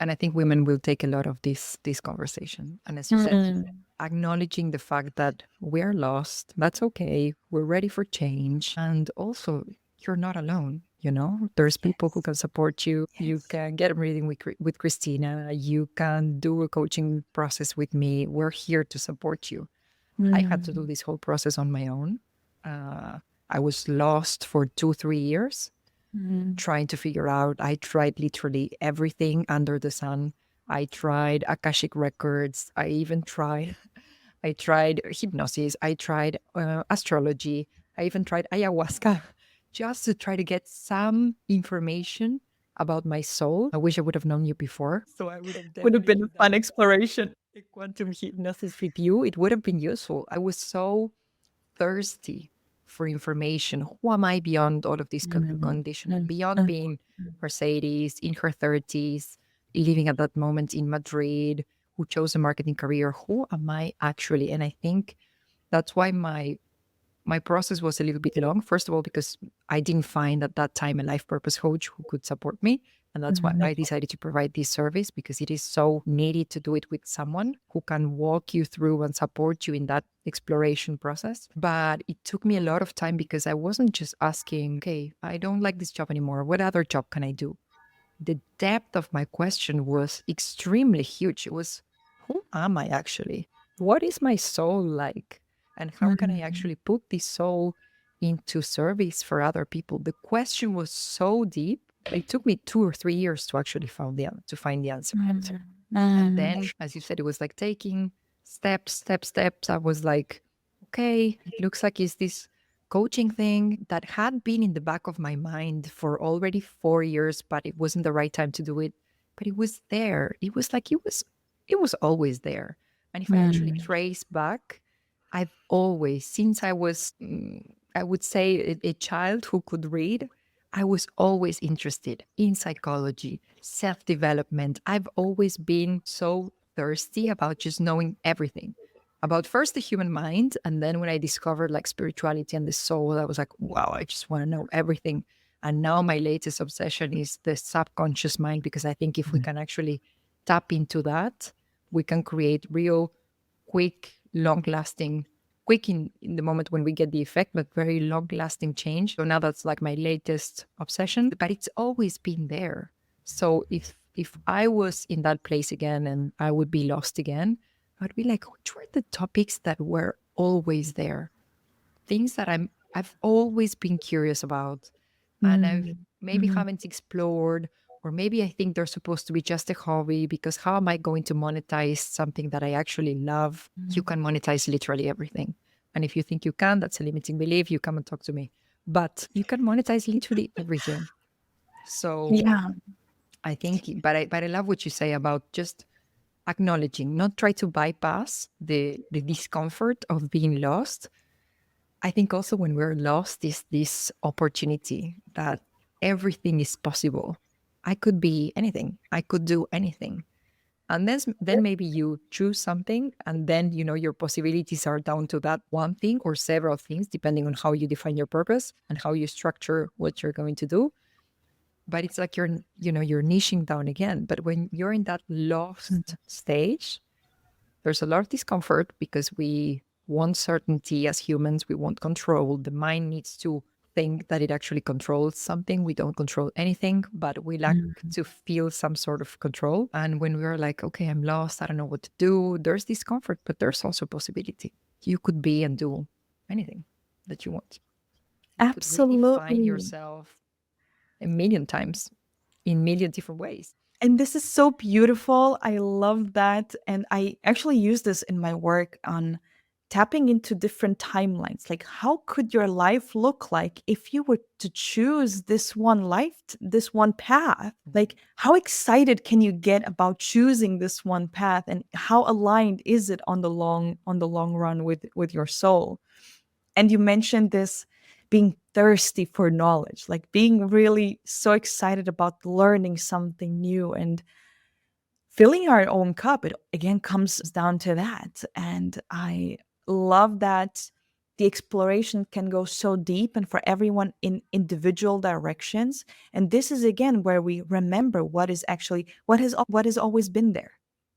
And I think women will take a lot of this conversation. And as you said, acknowledging the fact that we're lost, that's okay. We're ready for change. And also, you're not alone. There's people who can support you. You can get a reading with Kristina. You can do a coaching process with me. We're here to support you. I had to do this whole process on my own. I was lost for 2-3 years trying to figure out. I tried literally everything under the sun. I tried Akashic records. I tried hypnosis. I tried astrology. I even tried ayahuasca just to try to get some information about my soul. I wish I would have known you before. So I would have Would have definitely been a fun exploration. a quantum hypnosis with you. It would have been useful. I was so thirsty for information. Who am I beyond all of this conditioning? Beyond being Mercedes in her 30s, living at that moment in Madrid, who chose a marketing career. Who am I actually? And I think that's why my process was a little bit long. First of all, because I didn't find at that time a life purpose coach who could support me. And that's why I decided to provide this service, because it is so needed to do it with someone who can walk you through and support you in that exploration process. But it took me a lot of time because I wasn't just asking, okay, I don't like this job anymore. What other job can I do? The depth of my question was extremely huge. It was, who am I actually? What is my soul like? And how can I actually put this soul into service for other people? The question was so deep. It took me 2 or 3 years to actually find the answer. And then, as you said, it was like taking steps. I was like, okay, it looks like it's this coaching thing that had been in the back of my mind for already 4 years, but it wasn't the right time to do it. But it was there. It was like it was always there. And if I actually trace back, I've always, since I was, I would say, a child who could read, I was always interested in psychology, self development. I've always been so thirsty about just knowing everything about first the human mind. And then when I discovered like spirituality and the soul, I was like, wow, I just want to know everything. And now my latest obsession is the subconscious mind, because I think if we can actually tap into that, we can create real, quick, long lasting, quick in the moment when we get the effect, but very long lasting change. So now that's like my latest obsession, but it's always been there. So if I was in that place again and I would be lost again, I'd be like, which were the topics that were always there. Things that I've always been curious about, and I've Mm. maybe Mhm. haven't explored, or maybe I think they're supposed to be just a hobby, because how am I going to monetize something that I actually love? You can monetize literally everything. And if you think you can, that's a limiting belief. You come and talk to me. But you can monetize literally everything. So Yeah. I think, but I love what you say about just acknowledging, not try to bypass the discomfort of being lost. I think also when we're lost is this opportunity that everything is possible. I could be anything. I could do anything. And then maybe you choose something, and then your possibilities are down to that one thing or several things, depending on how you define your purpose and how you structure what you're going to do. But it's like you're niching down again. But when you're in that lost stage, there's a lot of discomfort because we want certainty as humans. We want control. The mind needs to think that it actually controls something. We don't control anything, but we like Mhm. to feel some sort of control. And when we're like, okay, I'm lost, I don't know what to do, there's discomfort, but there's also possibility. You could be and do anything that you want. You could redefine Absolutely. yourself a million times in a million different ways. And this is so beautiful. I love that. And I actually use this in my work on tapping into different timelines. Like, how could your life look like if you were to choose this one life, this one path? Like, how excited can you get about choosing this one path, and how aligned is it on the long run with your soul? And you mentioned this being thirsty for knowledge, like being really so excited about learning something new and filling our own cup. It again comes down to that. And I love that the exploration can go so deep and for everyone in individual directions. And this is again where we remember what is actually what has always been there.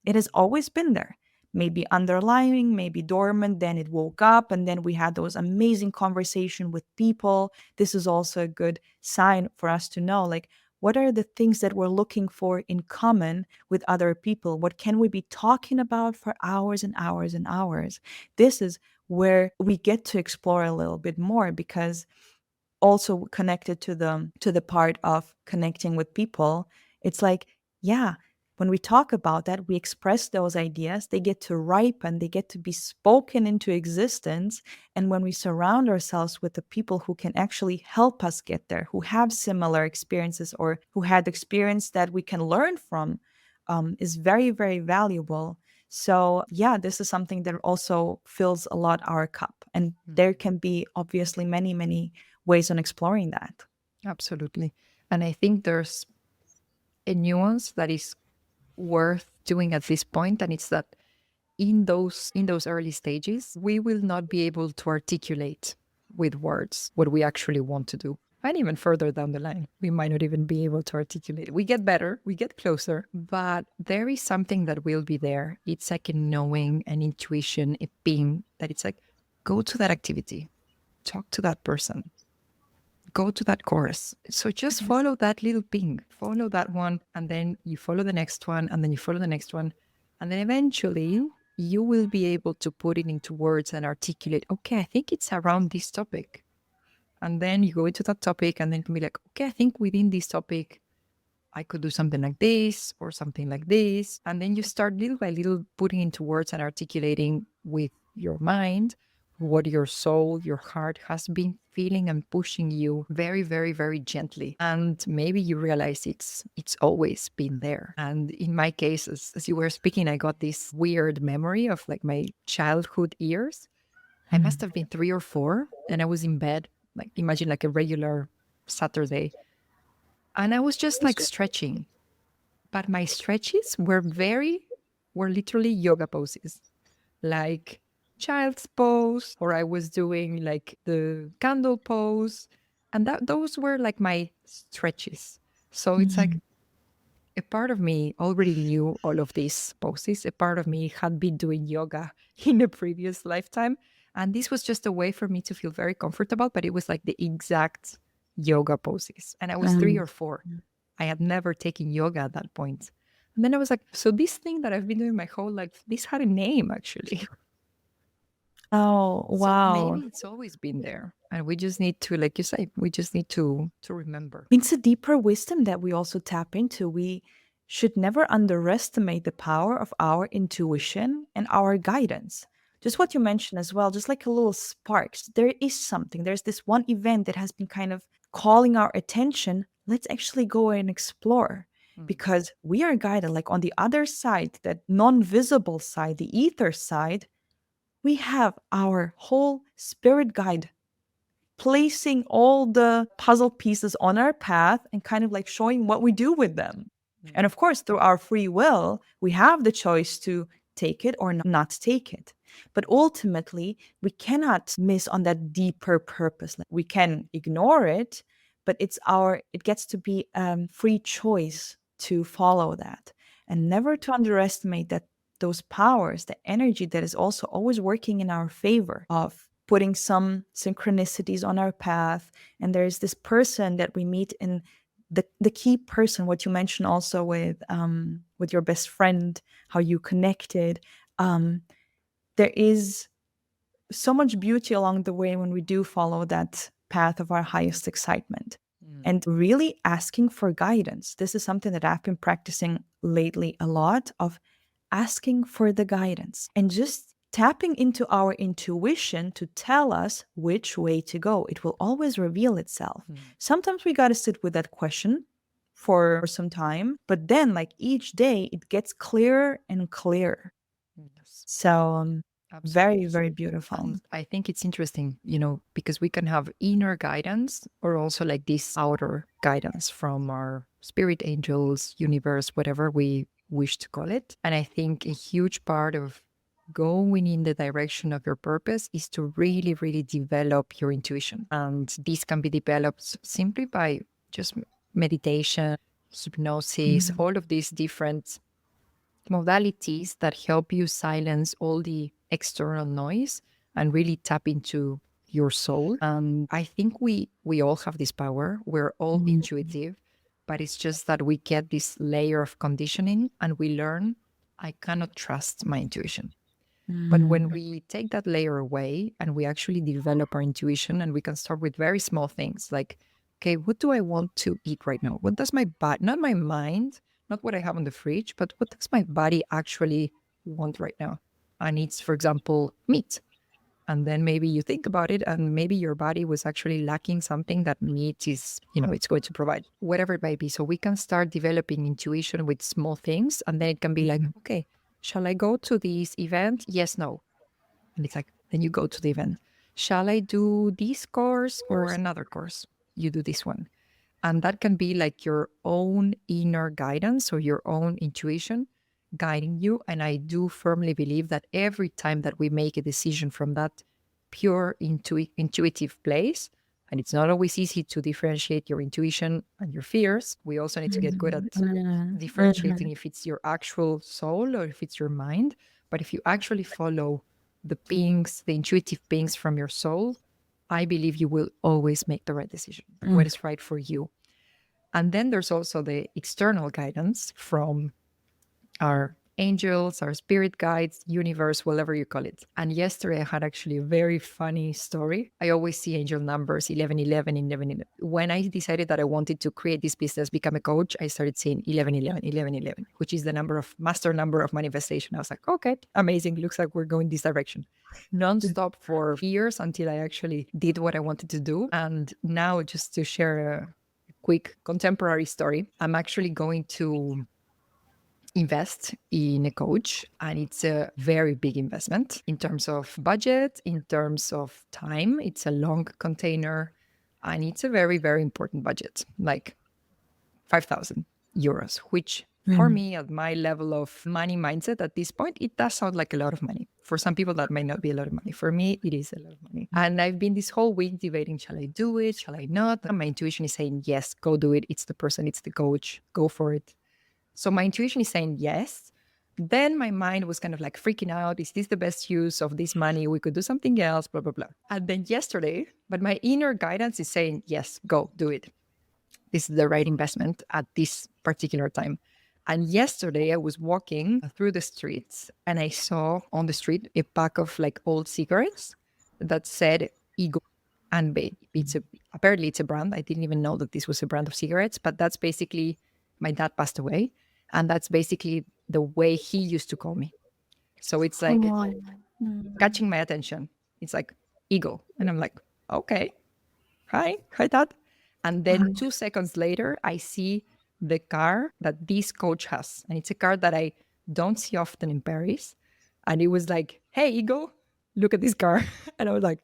It has always been there. Maybe underlying, maybe dormant, then it woke up, and then we had those amazing conversation with people. This is also a good sign for us to know, like, what are the things that we're looking for in common with other people? What can we be talking about for hours and hours and hours? This is where we get to explore a little bit more, because also connected to the part of connecting with people, it's like, yeah, when we talk about that, we express those ideas, they get to ripen, they get to be spoken into existence. And when we surround ourselves with the people who can actually help us get there, who have similar experiences or who had experience that we can learn from, is very, very valuable. So yeah, this is something that also fills a lot our cup, and there Mhm. can be obviously many, many ways on exploring that. Absolutely. And I think there's a nuance that is worth doing at this point, and it's that in those early stages, we will not be able to articulate with words what we actually want to do. And even further down the line, we might not even be able to articulate. We get better, we get closer, but there is something that will be there. It's like a knowing, an intuition, a ping that it's like, go to that activity, talk to that person, go to that course. So just Yes. follow that little ping, follow that one, and then you follow the next one, and then you follow the next one. And then eventually you will be able to put it into words and articulate, okay, I think it's around this topic. And then you go into that topic, and then you can be like, okay, I think within this topic, I could do something like this or something like this. And then you start little by little putting into words and articulating with your mind what your soul, your heart has been feeling and pushing you very, very, very gently. And maybe you realize it's always been there. And in my case, as you were speaking, I got this weird memory of like my childhood years. I must have been 3 or 4, and I was in bed, like imagine like a regular Saturday. And I was just like stretching, but my stretches were literally yoga poses, like child's pose, or I was doing like the candle pose. And those were like my stretches. So it's like Mhm. a part of me already knew all of these poses. A part of me had been doing yoga in a previous lifetime. And this was just a way for me to feel very comfortable, but it was like the exact yoga poses. And I was three Um, or four. I had never taken yoga at that point. And then I was like, so this thing that I've been doing my whole life, this had a name actually. Oh, So wow. maybe it's always been there. And we just need to, like you say, we just need to remember. It's a deeper wisdom that we also tap into. We should never underestimate the power of our intuition and our guidance. Just what you mentioned as well, just like a little sparks. There is something, there's this one event that has been kind of calling our attention. Let's actually go and explore Mm. because we are guided. Like on the other side, that non visible side, the ether side, we have our whole spirit guide placing all the puzzle pieces on our path and kind of like showing what we do with them. And Mm. of course, through our free will, we have the choice to take it or not take it. But ultimately, we cannot miss on that deeper purpose. Like, we can ignore it, but it gets to be a free choice to follow that and never to underestimate that those powers, the energy that is also always working in our favor of putting some synchronicities on our path. And there's this person that we meet in the key person, what you mentioned also with your best friend, how you connected. There is so much beauty along the way when we do follow that path of our highest excitement. Mm. And really asking for guidance. This is something that I've been practicing lately a lot of asking for the guidance and just tapping into our intuition to tell us which way to go. It will always reveal itself. Mm. Sometimes we got to sit with that question for some time, but then, like each day, it gets clearer and clearer. Yes, So, very, absolutely. very beautiful. And I think it's interesting, because we can have inner guidance or also like this outer guidance from our spirit angels, universe, whatever we wish to call it. And I think a huge part of going in the direction of your purpose is to really, really develop your intuition. And this can be developed simply by just meditation, hypnosis, Mhm. all of these different modalities that help you silence all the external noise and really tap into your soul. And I think we all have this power. We're all intuitive, but it's just that we get this layer of conditioning and we learn I cannot trust my intuition. But when Mhm. we take that layer away and we actually develop our intuition and we can start with very small things like, okay, what do I want to eat right now? What does my body, not my mind, not what I have on the fridge, but what does my body actually want right now? And it's, for example, meat. And then maybe you think about it and maybe your body was actually lacking something that meat is, it's going to provide, whatever it might be. So we can start developing intuition with small things. And then it can be like, okay, shall I go to this event? Yes, no. And it's like, then you go to the event. Shall I do this course or another course? You do this one. And that can be like your own inner guidance or your own intuition guiding you. And I do firmly believe that every time that we make a decision from that pure intuitive place, and it's not always easy to differentiate your intuition and your fears. We also need to get good at differentiating if it's your actual soul or if it's your mind. But if you actually follow the pings, the intuitive pings from your soul, I believe you will always make the right decision, what is right for you. And then there's also the external guidance from our angels, our spirit guides, universe, whatever you call it. And yesterday I had actually a very funny story. I always see angel numbers 1111, 1111. When I decided that I wanted to create this business, become a coach, I started seeing 1111, 1111, which is the master number of manifestation. I was like, okay, amazing. Looks like we're going this direction. Nonstop for years until I actually did what I wanted to do. And now, just to share a quick contemporary story, I'm actually going to invest in a coach, and it's a very big investment in terms of budget, in terms of time. It's a long container, and it's a very, very important budget, like 5,000 euros, which for me, at my level of money mindset at this point, it does sound like a lot of money. For some people, that might not be a lot of money. For me, it is a lot of money. And I've been this whole week debating, shall I do it? Shall I not? And my intuition is saying, yes, go do it. It's the person, it's the coach, go for it. So my intuition is saying yes. Then my mind was kind of like freaking out. Is this the best use of this money? We could do something else, blah, blah, blah. And then yesterday, but my inner guidance is saying, yes, go do it. This is the right investment at this particular time. And yesterday I was walking through the streets and I saw on the street a pack of like old cigarettes that said Ego and Baby. Apparently it's a brand. I didn't even know that this was a brand of cigarettes, but that's basically my dad passed away. And that's basically the way he used to call me. So it's like Oh, catching my attention. It's like Ego. And I'm like, okay, hi, dad. And then 2 seconds later, I see the car that this coach has. And it's a car that I don't see often in Paris. And it was like, hey, Ego, look at this car. And I was like,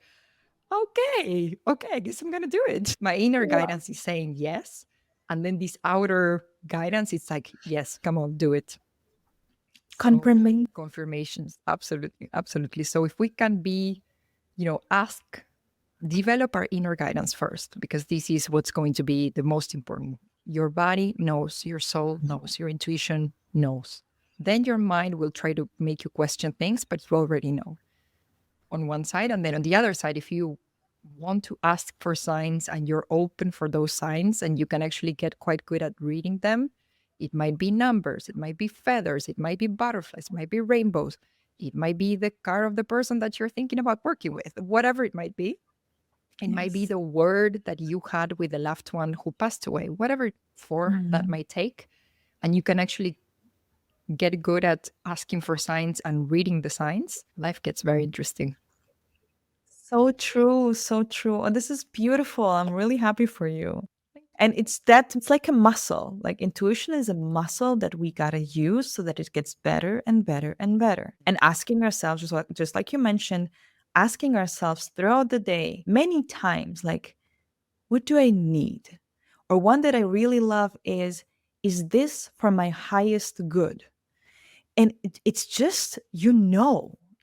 okay, I guess I'm going to do it. My inner wow. guidance is saying yes. And then this outer guidance, it's like, yes, come on, do it. So Confirming. confirmations, absolutely, absolutely. So if we can be, ask, develop our inner guidance first, because this is what's going to be the most important. Your body knows, your soul knows, your intuition knows. Then your mind will try to make you question things, but you already know on one side. And then on the other side, if you want to ask for signs and you're open for those signs and you can actually get quite good at reading them, it might be numbers, it might be feathers, it might be butterflies, it might be rainbows, it might be the car of the person that you're thinking about working with, whatever it might be. It might be Yes. the word that you had with the loved one who passed away, whatever form that might take. And you can actually get good at asking for signs and reading the signs. Life gets very interesting. So true, so true. Oh, this is beautiful. I'm really happy for you. And it's like a muscle. Like intuition is a muscle that we gotta use so that it gets better and better and better. And asking ourselves, just like you mentioned, asking ourselves throughout the day many times, like, what do I need? Or one that I really love is this for my highest good? And it's just,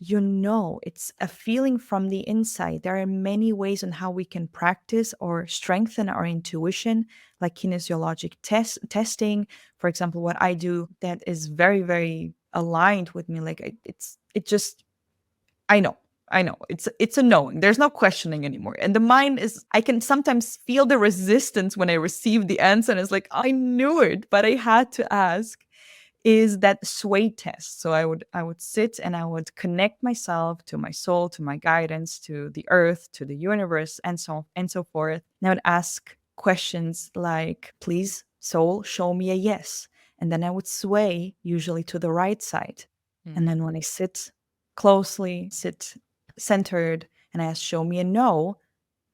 it's a feeling from the inside. There are many ways on how we can practice or strengthen our intuition, like kinesiologic testing. For example, what I do that is very, very aligned with me. Like it just, I know. I know. It's a knowing. There's no questioning anymore. And the mind is, I can sometimes feel the resistance when I receive the answer. And it's like, I knew it, but I had to ask, is that sway test. So I would sit and I would connect myself to my soul, to my guidance, to the earth, to the universe, and so forth. And I would ask questions like, please, soul, show me a yes. And then I would sway usually to the right side. And then when I sit closely, sit centered, and I ask, show me a no,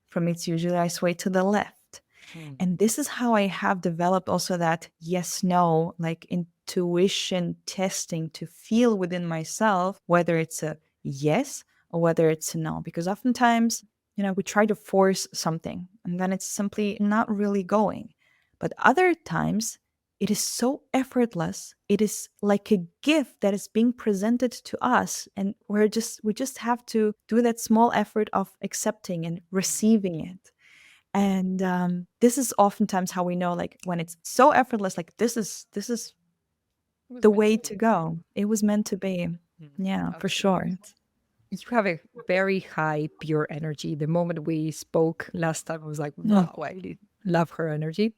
from it's usually I sway to the left. Mm. And this is how I have developed also that yes, no, like intuition testing to feel within myself whether it's a yes or whether it's a no. Because oftentimes, we try to force something and then it's simply not really going. But other times, it is so effortless. It is like a gift that is being presented to us. And we just have to do that small effort of accepting and receiving it. And this is oftentimes how we know, like when it's so effortless, like this is It was the meant to way be. to go. It was meant to be. Yeah, for sure. Absolutely. You have a very high, pure energy. The moment we spoke last time, I was like, Mm. wow, I really love her energy.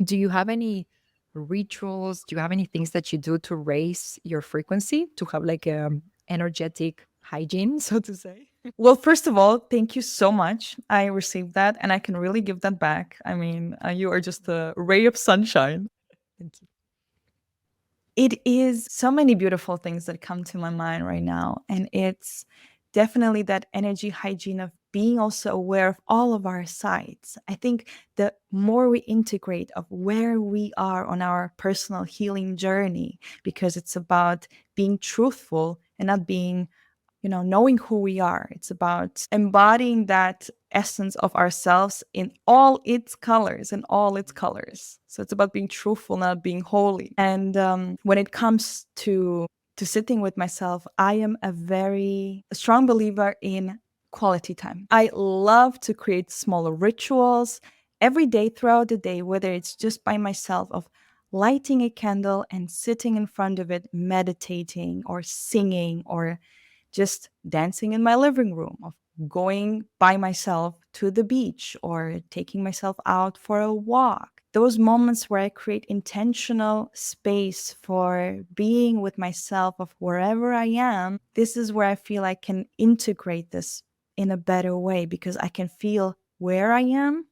Do you have any rituals? Do you have any things that you do to raise your frequency, to have like energetic hygiene, so to say? Well, first of all, thank you so much. I received that and I can really give that back. I mean, you are just a ray of sunshine. Thank you. It is so many beautiful things that come to my mind right now. And it's definitely that energy hygiene of being also aware of all of our sides. I think the more we integrate of where we are on our personal healing journey, because it's about being truthful and not being, knowing who we are. It's about embodying that essence of ourselves in all its colors, in all its colors. So it's about being truthful, not being holy. And when it comes to sitting with myself, I am a very strong believer in quality time. I love to create smaller rituals every day throughout the day, whether it's just by myself of lighting a candle and sitting in front of it, meditating or singing or just dancing in my living room, of going by myself to the beach or taking myself out for a walk. those moments where I create intentional space for being with myself of wherever I am, this is where I feel I can integrate this in a better way, because I can feel where I am.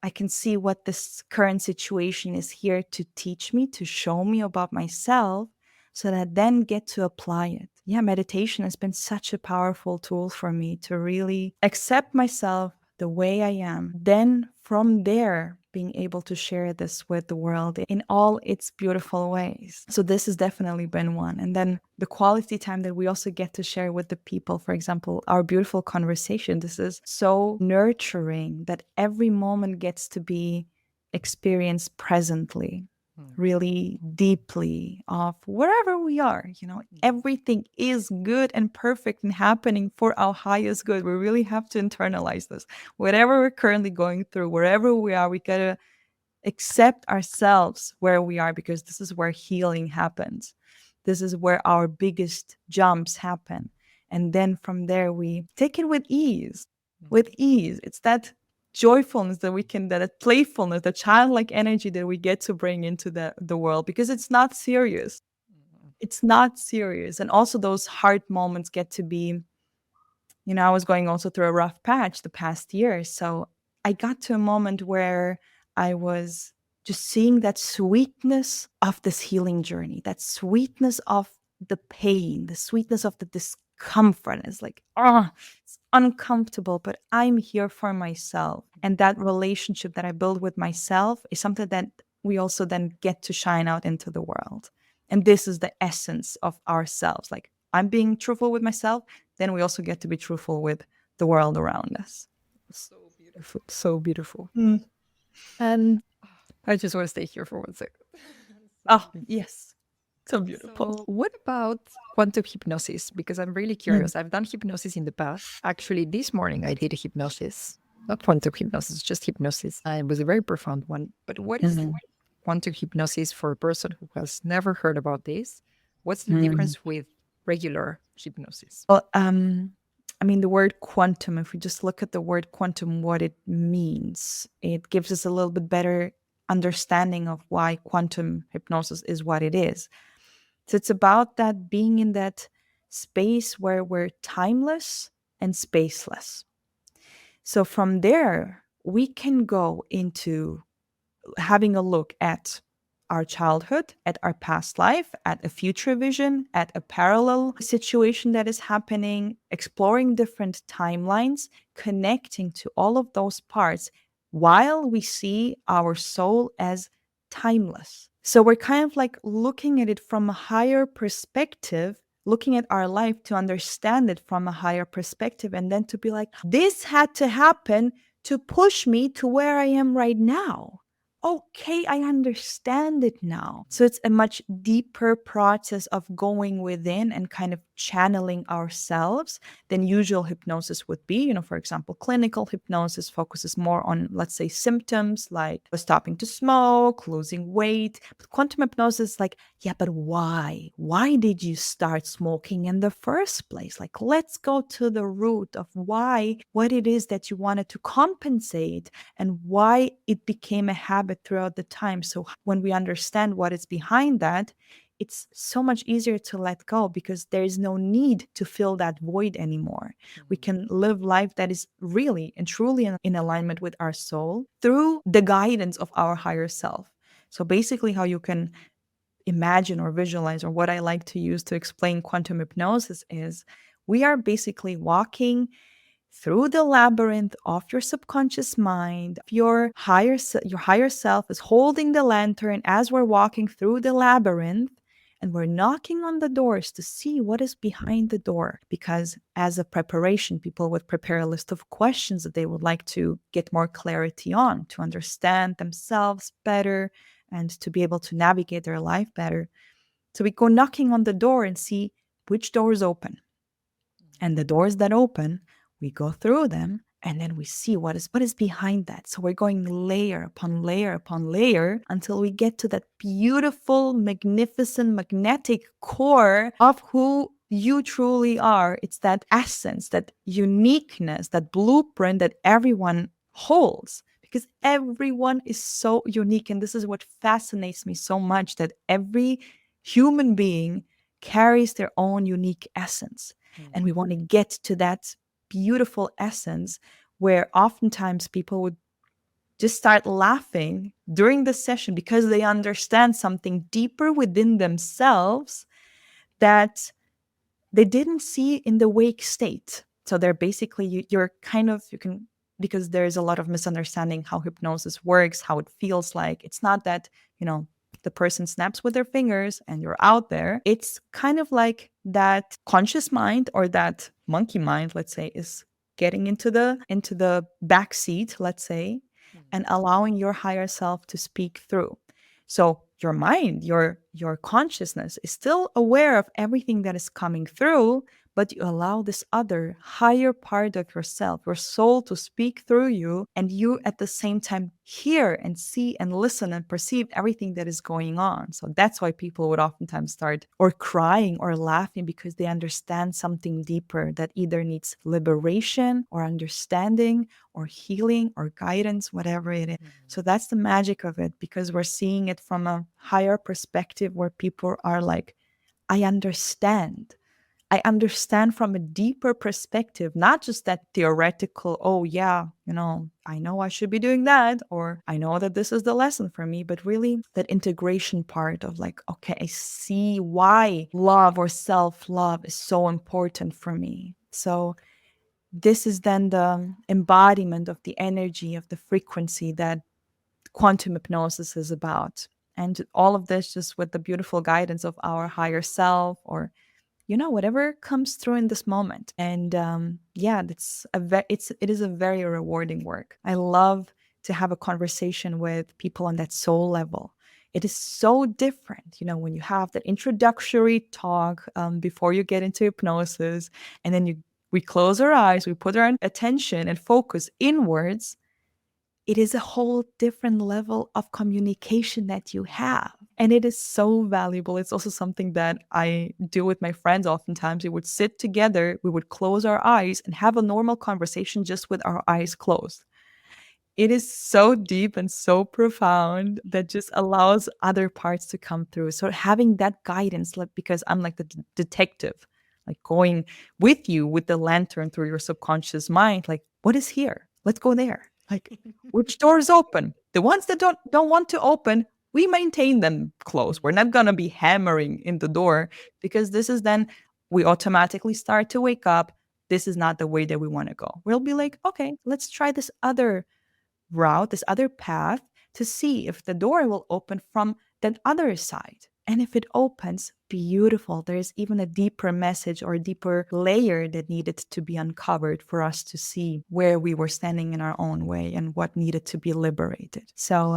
I can see what this current situation is here to teach me, to show me about myself, so that I then get to apply it. Yeah, meditation has been such a powerful tool for me to really accept myself the way I am. Then from there, being able to share this with the world in all its beautiful ways. So this has definitely been one. And then the quality time that we also get to share with the people, for example, our beautiful conversation. This is so nurturing that every moment gets to be experienced presently, really deeply, of wherever we are. Everything is good and perfect and happening for our highest good. We really have to internalize this. Whatever we're currently going through, wherever we are, we gotta accept ourselves where we are, because this is where healing happens. This is where our biggest jumps happen. And then from there, we take it with ease. With ease. It's that joyfulness that playfulness, the childlike energy that we get to bring into the world, because it's not serious. It's not serious. And also those hard moments get to be, I was going also through a rough patch the past year. So I got to a moment where I was just seeing that sweetness of this healing journey, that sweetness of the pain, the sweetness of the discomfort. It's like, it's uncomfortable, but I'm here for myself. And that relationship that I build with myself is something that we also then get to shine out into the world. And this is the essence of ourselves. Like, I'm being truthful with myself, then we also get to be truthful with the world around us. So beautiful. So beautiful. Mm. And I just want to stay here for 1 second. Oh, yes. So beautiful. So what about quantum hypnosis? Because I'm really curious. I've done hypnosis in the past. Actually, this morning I did a hypnosis, not quantum hypnosis, just hypnosis. It was a very profound one. But what is quantum hypnosis for a person who has never heard about this? What's the difference with regular hypnosis? Well, the word quantum, if we just look at the word quantum, what it means, it gives us a little bit better understanding of why quantum hypnosis is what it is. So it's about that being in that space where we're timeless and spaceless. So from there, we can go into having a look at our childhood, at our past life, at a future vision, at a parallel situation that is happening, exploring different timelines, connecting to all of those parts while we see our soul as timeless. So we're kind of like looking at it from a higher perspective, looking at our life to understand it from a higher perspective, and then to be like, this had to happen to push me to where I am right now. Okay, I understand it now. So it's a much deeper process of going within and kind of channeling ourselves than usual hypnosis would be. For example, clinical hypnosis focuses more on, let's say, symptoms like stopping to smoke, losing weight. But quantum hypnosis is like, yeah, but why? Why did you start smoking in the first place? Like, let's go to the root of why, what it is that you wanted to compensate and why it became a habit throughout the time. So when we understand what is behind that, it's so much easier to let go, because there is no need to fill that void anymore. We can live life that is really and truly in alignment with our soul through the guidance of our higher self. So basically, how you can imagine or visualize, or what I like to use to explain quantum hypnosis, is we are basically walking through the labyrinth of your subconscious mind. Your higher self is holding the lantern as we're walking through the labyrinth, and we're knocking on the doors to see what is behind the door. Because as a preparation, people would prepare a list of questions that they would like to get more clarity on, to understand themselves better and to be able to navigate their life better. So we go knocking on the door and see which doors open. And the doors that open, we go through them, and then we see what is behind that. So we're going layer upon layer upon layer until we get to that beautiful, magnificent, magnetic core of who you truly are. It's that essence, that uniqueness, that blueprint that everyone holds. because everyone is so unique. And this is what fascinates me so much, that every human being carries their own unique essence. And we want to get to that beautiful essence where oftentimes people would just start laughing during the session because they understand something deeper within themselves that they didn't see in the wake state. So they're basically, you're kind of, you can, because there's a lot of misunderstanding how hypnosis works, how it feels like. It's not that, the person snaps with their fingers and you're out there. It's kind of like that conscious mind, or that monkey mind, let's say, is getting into the back seat, let's say, and allowing your higher self to speak through. So your mind, your consciousness is still aware of everything that is coming through, but you allow this other higher part of yourself, your soul, to speak through you, and you at the same time hear and see and listen and perceive everything that is going on. So that's why people would oftentimes start or crying or laughing, because they understand something deeper that either needs liberation or understanding or healing or guidance, whatever it is. So that's the magic of it, because we're seeing it from a higher perspective where people are like, I understand. I understand from a deeper perspective, not just that theoretical, oh, yeah, I know I should be doing that, or I know that this is the lesson for me, but really that integration part of like, okay, I see why love or self-love is so important for me. So this is then the embodiment of the energy, of the frequency that quantum hypnosis is about. And all of this just with the beautiful guidance of our higher self, or whatever comes through in this moment. And it is a very rewarding work. I love to have a conversation with people on that soul level. It is so different, when you have that introductory talk before you get into hypnosis, and then we close our eyes, we put our attention and focus inwards. It is a whole different level of communication that you have. And it is so valuable. It's also something that I do with my friends oftentimes. We would sit together, we would close our eyes and have a normal conversation just with our eyes closed. It is so deep and so profound that just allows other parts to come through. So having that guidance, because I'm like the detective, like going with you with the lantern through your subconscious mind, like, what is here? Let's go there. Like, which doors open? The ones that don't want to open, we maintain them closed. We're not going to be hammering in the door, because this is then we automatically start to wake up. This is not the way that we want to go. We'll be like, okay, let's try this other route, this other path, to see if the door will open from that other side. And if it opens, beautiful. There's even a deeper message or a deeper layer that needed to be uncovered for us to see where we were standing in our own way and what needed to be liberated. So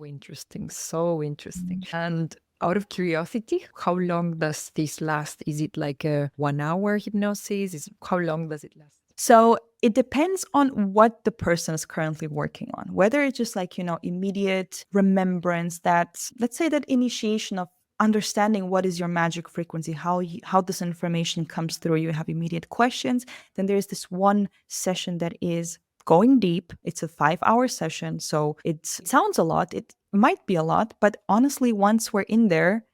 interesting. So interesting. And out of curiosity, how long does this last? Is it like a 1 hour hypnosis? How long does it last? So it depends on what the person is currently working on, whether it's just like, immediate remembrance, that, let's say, that initiation of understanding what is your magic frequency, how this information comes through. You have immediate questions. Then there's this one session that is going deep. It's a 5-hour session. So it sounds a lot. It might be a lot, but honestly, once we're in there,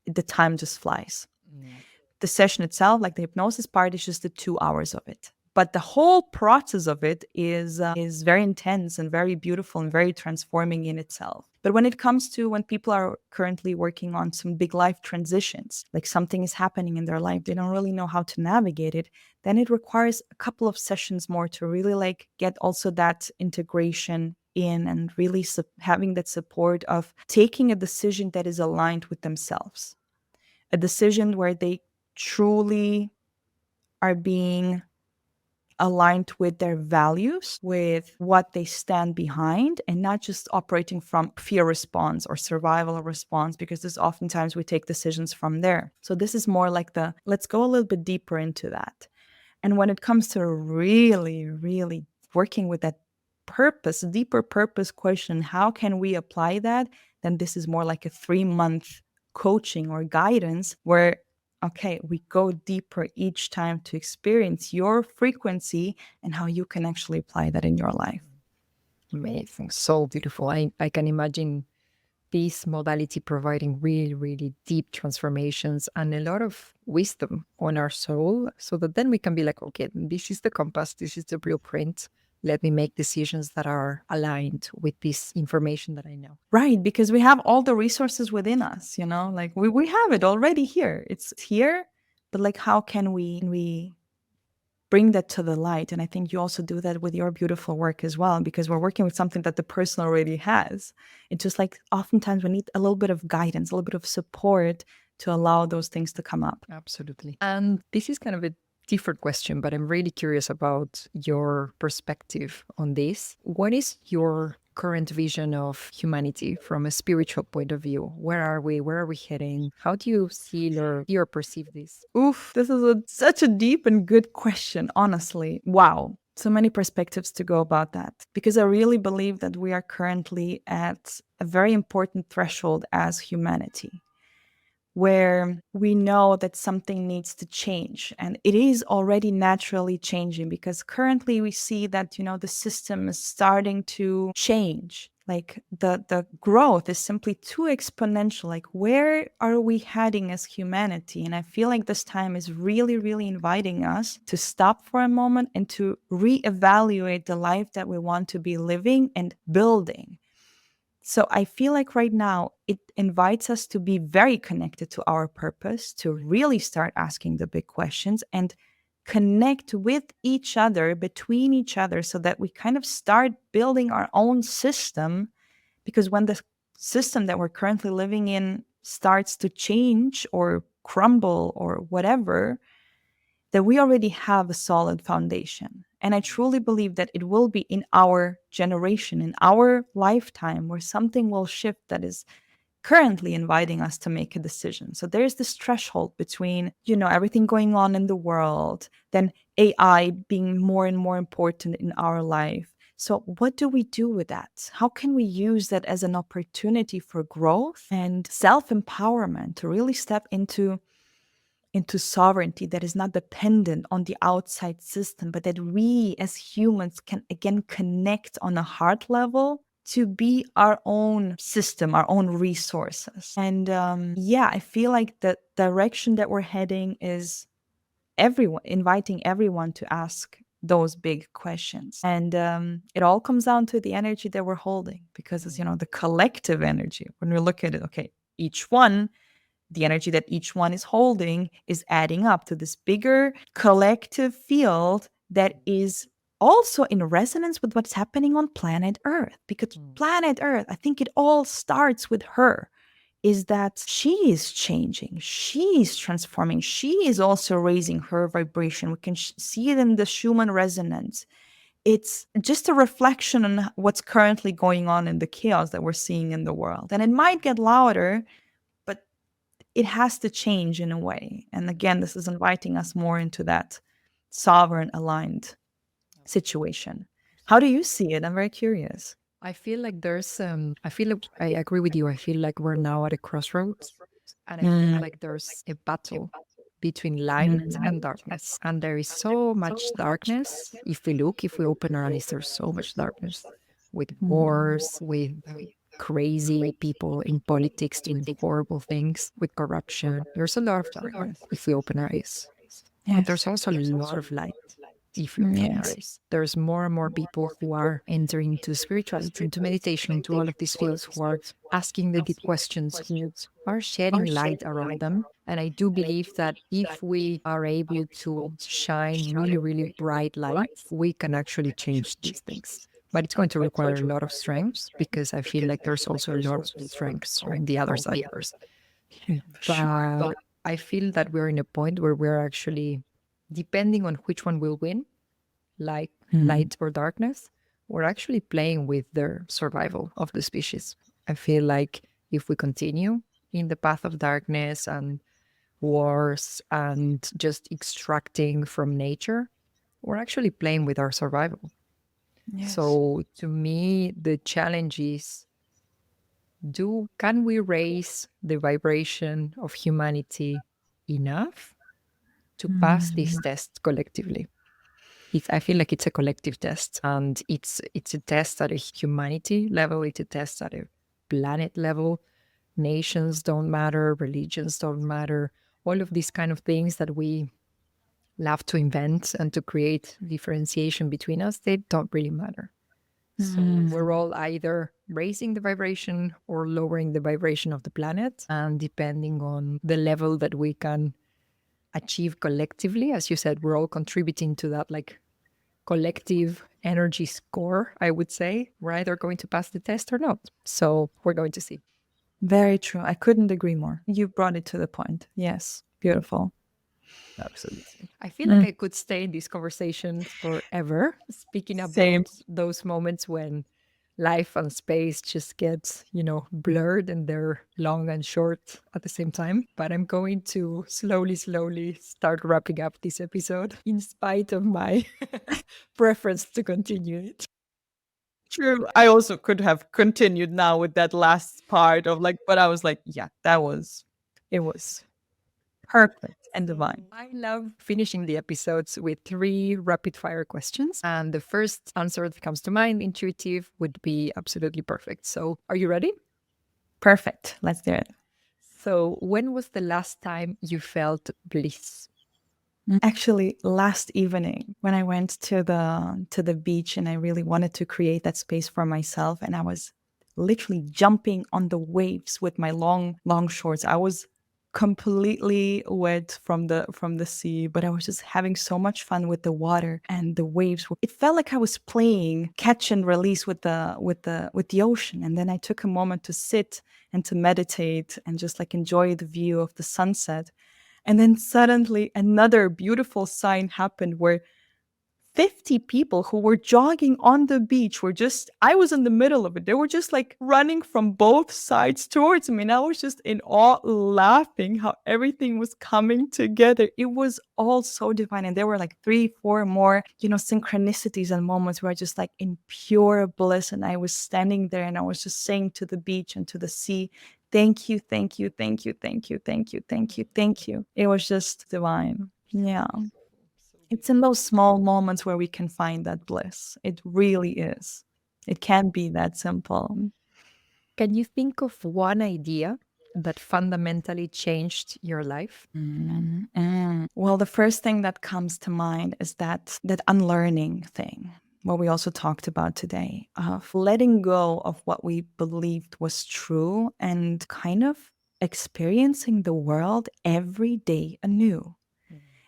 the time just flies. The session itself, like the hypnosis part, is just the 2 hours of it. But the whole process of it is very intense and very beautiful and very transforming in itself. But when it comes to when people are currently working on some big life transitions, like something is happening in their life, they don't really know how to navigate it, then it requires a couple of sessions more to really like get also that integration in, and really having that support of taking a decision that is aligned with themselves. A decision where they truly are being aligned with their values, with what they stand behind, and not just operating from fear response or survival response, because this oftentimes we take decisions from there. So this is more like let's go a little bit deeper into that. And when it comes to really, really working with that deeper purpose question, how can we apply that? Then this is more like a 3-month coaching or guidance where, okay, we go deeper each time to experience your frequency and how you can actually apply that in your life. Amazing. So beautiful. I can imagine this modality providing really, really deep transformations and a lot of wisdom on our soul so that then we can be like, okay, this is the compass, this is the blueprint. Let me make decisions that are aligned with this information that I know. Right, because we have all the resources within us, you know, like we have it already here. It's here, but like how can we bring that to the light? And I think you also do that with your beautiful work as well, because we're working with something that the person already has. It's just like oftentimes we need a little bit of guidance, a little bit of support to allow those things to come up. Absolutely. And this is kind of a different question, but I'm really curious about your perspective on this. What is your current vision of humanity from a spiritual point of view? Where are we? Where are we heading? How do you see or perceive this? Oof, this is such a deep and good question, honestly. Wow. So many perspectives to go about that, because I really believe that we are currently at a very important threshold as humanity, where we know that something needs to change, and it is already naturally changing, because currently we see that, you know, the system is starting to change. Like the growth is simply too exponential. Like, where are we heading as humanity? And I feel like this time is really, really inviting us to stop for a moment and to reevaluate the life that we want to be living and building. So I feel like right now it invites us to be very connected to our purpose, to really start asking the big questions and connect with each other, between each other, so that we kind of start building our own system. Because when the system that we're currently living in starts to change or crumble or whatever, that we already have a solid foundation. And I truly believe that it will be in our generation, in our lifetime, where something will shift that is currently inviting us to make a decision. So there's this threshold between, you know, everything going on in the world, then AI being more and more important in our life. So what do we do with that? How can we use that as an opportunity for growth and self-empowerment to really step into sovereignty that is not dependent on the outside system, but that we as humans can again connect on a heart level to be our own system, our own resources. And yeah, I feel like the direction that we're heading is everyone, inviting everyone to ask those big questions. And it all comes down to the energy that we're holding, because it's, you know, the collective energy. When we look at it, okay, each one, the energy that each one is holding is adding up to this bigger collective field that is also in resonance with what's happening on planet Earth. Because planet Earth, I think it all starts with her, is that she is changing, she is transforming, she is also raising her vibration. We can see it in the Schumann resonance. It's just a reflection on what's currently going on in the chaos that we're seeing in the world. And it might get louder, but it has to change in a way. And again, this is inviting us more into that sovereign aligned situation. How do you see it? I'm very curious. I feel like I feel like I agree with you. I feel like we're now at a crossroads, and I feel like there's a battle between light and darkness. And there is so much darkness. If we open our eyes, there's so much darkness with wars, with crazy people in politics doing horrible things, with corruption. There's a lot of darkness if we open our eyes. But there's also a lot of light if we open our eyes. There's more and more people who are entering into spirituality, into meditation, into all of these fields, who are asking the deep questions, who are shedding light around them. And I do believe that if we are able to shine really, really bright light, we can actually change these things. But it's going to require a lot of strength, because I feel like there's also a lot of strength on the other side. But I feel that we're in a point where we're actually, depending on which one will win, like light or darkness, we're actually playing with the survival of the species. I feel like if we continue in the path of darkness and wars and just extracting from nature, we're actually playing with our survival. So to me, the challenge is, can we raise the vibration of humanity enough to pass this test collectively? I feel like it's a collective test, and it's a test at a humanity level. It's a test at a planet level. Nations don't matter, religions don't matter. All of these kind of things that we love to invent and to create differentiation between us, they don't really matter. So we're all either raising the vibration or lowering the vibration of the planet. And depending on the level that we can achieve collectively, as you said, we're all contributing to that like collective energy score, I would say. We're either going to pass the test or not. So we're going to see. Very true. I couldn't agree more. You brought it to the point. Yes. Beautiful. Absolutely. I feel like I could stay in this conversation forever, speaking Same. about those moments when life and space just get, blurred and they're long and short at the same time. But I'm going to slowly start wrapping up this episode in spite of my preference to continue it. True. I also could have continued now with that last part of like, but I was like, yeah, it was perfect and divine. I love finishing the episodes with 3 rapid fire questions. And the first answer that comes to mind, intuitive, would be absolutely perfect. So, are you ready? Perfect. Let's do it. So, when was the last time you felt bliss? Actually, last evening when I went to the beach and I really wanted to create that space for myself, and I was literally jumping on the waves with my long shorts. I was completely wet from the sea, but I was just having so much fun with the water and the waves. It felt like I was playing catch and release with the ocean. And then I took a moment to sit and to meditate and just like enjoy the view of the sunset. And then suddenly another beautiful sign happened where 50 people who were jogging on the beach I was in the middle of it. They were just like running from both sides towards me. And I was just in awe, laughing how everything was coming together. It was all so divine. And there were like 3, 4 more, synchronicities and moments where I just like in pure bliss. And I was standing there and I was just saying to the beach and to the sea, thank you, thank you, thank you, thank you, thank you, thank you, thank you. It was just divine. Yeah. It's in those small moments where we can find that bliss. It really is. It can be that simple. Can you think of one idea that fundamentally changed your life? Well, the first thing that comes to mind is that unlearning thing, what we also talked about today, of letting go of what we believed was true and kind of experiencing the world every day anew.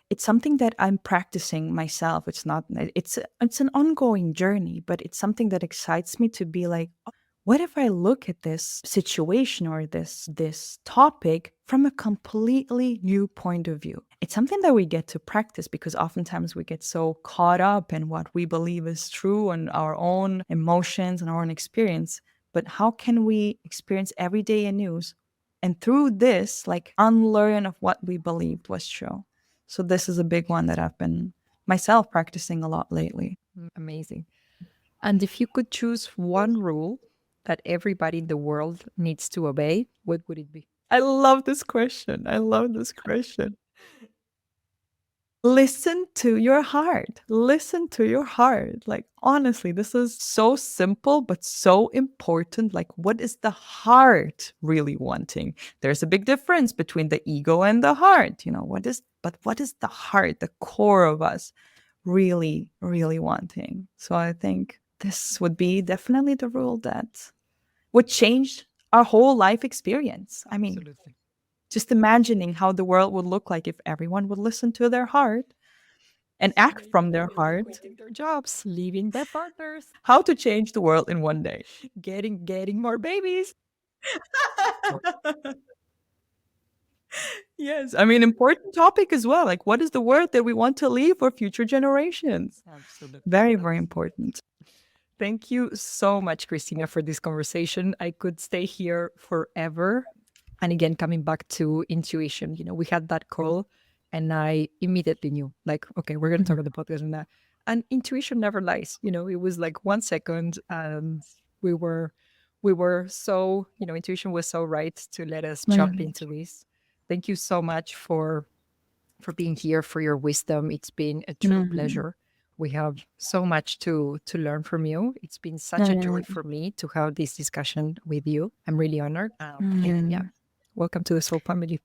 It's something that I'm practicing myself. It's an ongoing journey, but it's something that excites me to be like, what if I look at this situation or this topic from a completely new point of view? It's something that we get to practice because oftentimes we get so caught up in what we believe is true and our own emotions and our own experience. But how can we experience every day anew and through this, like unlearn of what we believed was true? So this is a big one that I've been myself practicing a lot lately. Amazing. And if you could choose one rule that everybody in the world needs to obey, what would it be? I love this question. I love this question. Listen to your heart. Listen to your heart. Like, honestly, this is so simple, but so important. Like, what is the heart really wanting? There's a big difference between the ego and the heart. What is the heart, the core of us really, really wanting? So I think this would be definitely the rule that would change our whole life experience. I mean, Absolutely. just imagining how the world would look like if everyone would listen to their heart and act from their heart. Quitting their jobs, leaving their partners, How to change the world in one day. getting more babies. Yes, I mean, important topic as well. Like, what is the word that we want to leave for future generations? Absolutely. Very, very important. Thank you so much, Kristina, for this conversation. I could stay here forever. And again, coming back to intuition, we had that call and I immediately knew, like, okay, we're going to talk about the podcast and that. And intuition never lies. It was like 1 second and we were so, intuition was so right to let us jump into this. Thank you so much for being here, for your wisdom. It's been a true pleasure. We have so much to learn from you. It's been such a joy for me to have this discussion with you. I'm really honored. And yeah, welcome to the Soul family.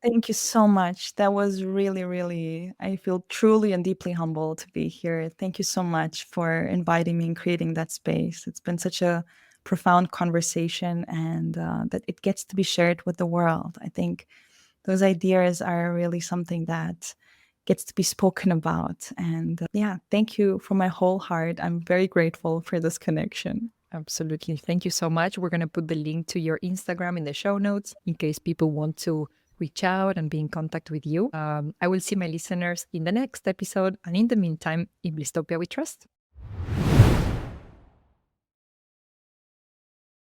Thank you so much. That was really, really, I feel truly and deeply humbled to be here. Thank you so much for inviting me and creating that space. It's been such a profound conversation, and that it gets to be shared with the world. I think those ideas are really something that gets to be spoken about. And yeah, thank you from my whole heart. I'm very grateful for this connection. Absolutely. Thank you so much. We're going to put the link to your Instagram in the show notes in case people want to reach out and be in contact with you. I will see my listeners in the next episode. And in the meantime, in Blisstopia we trust.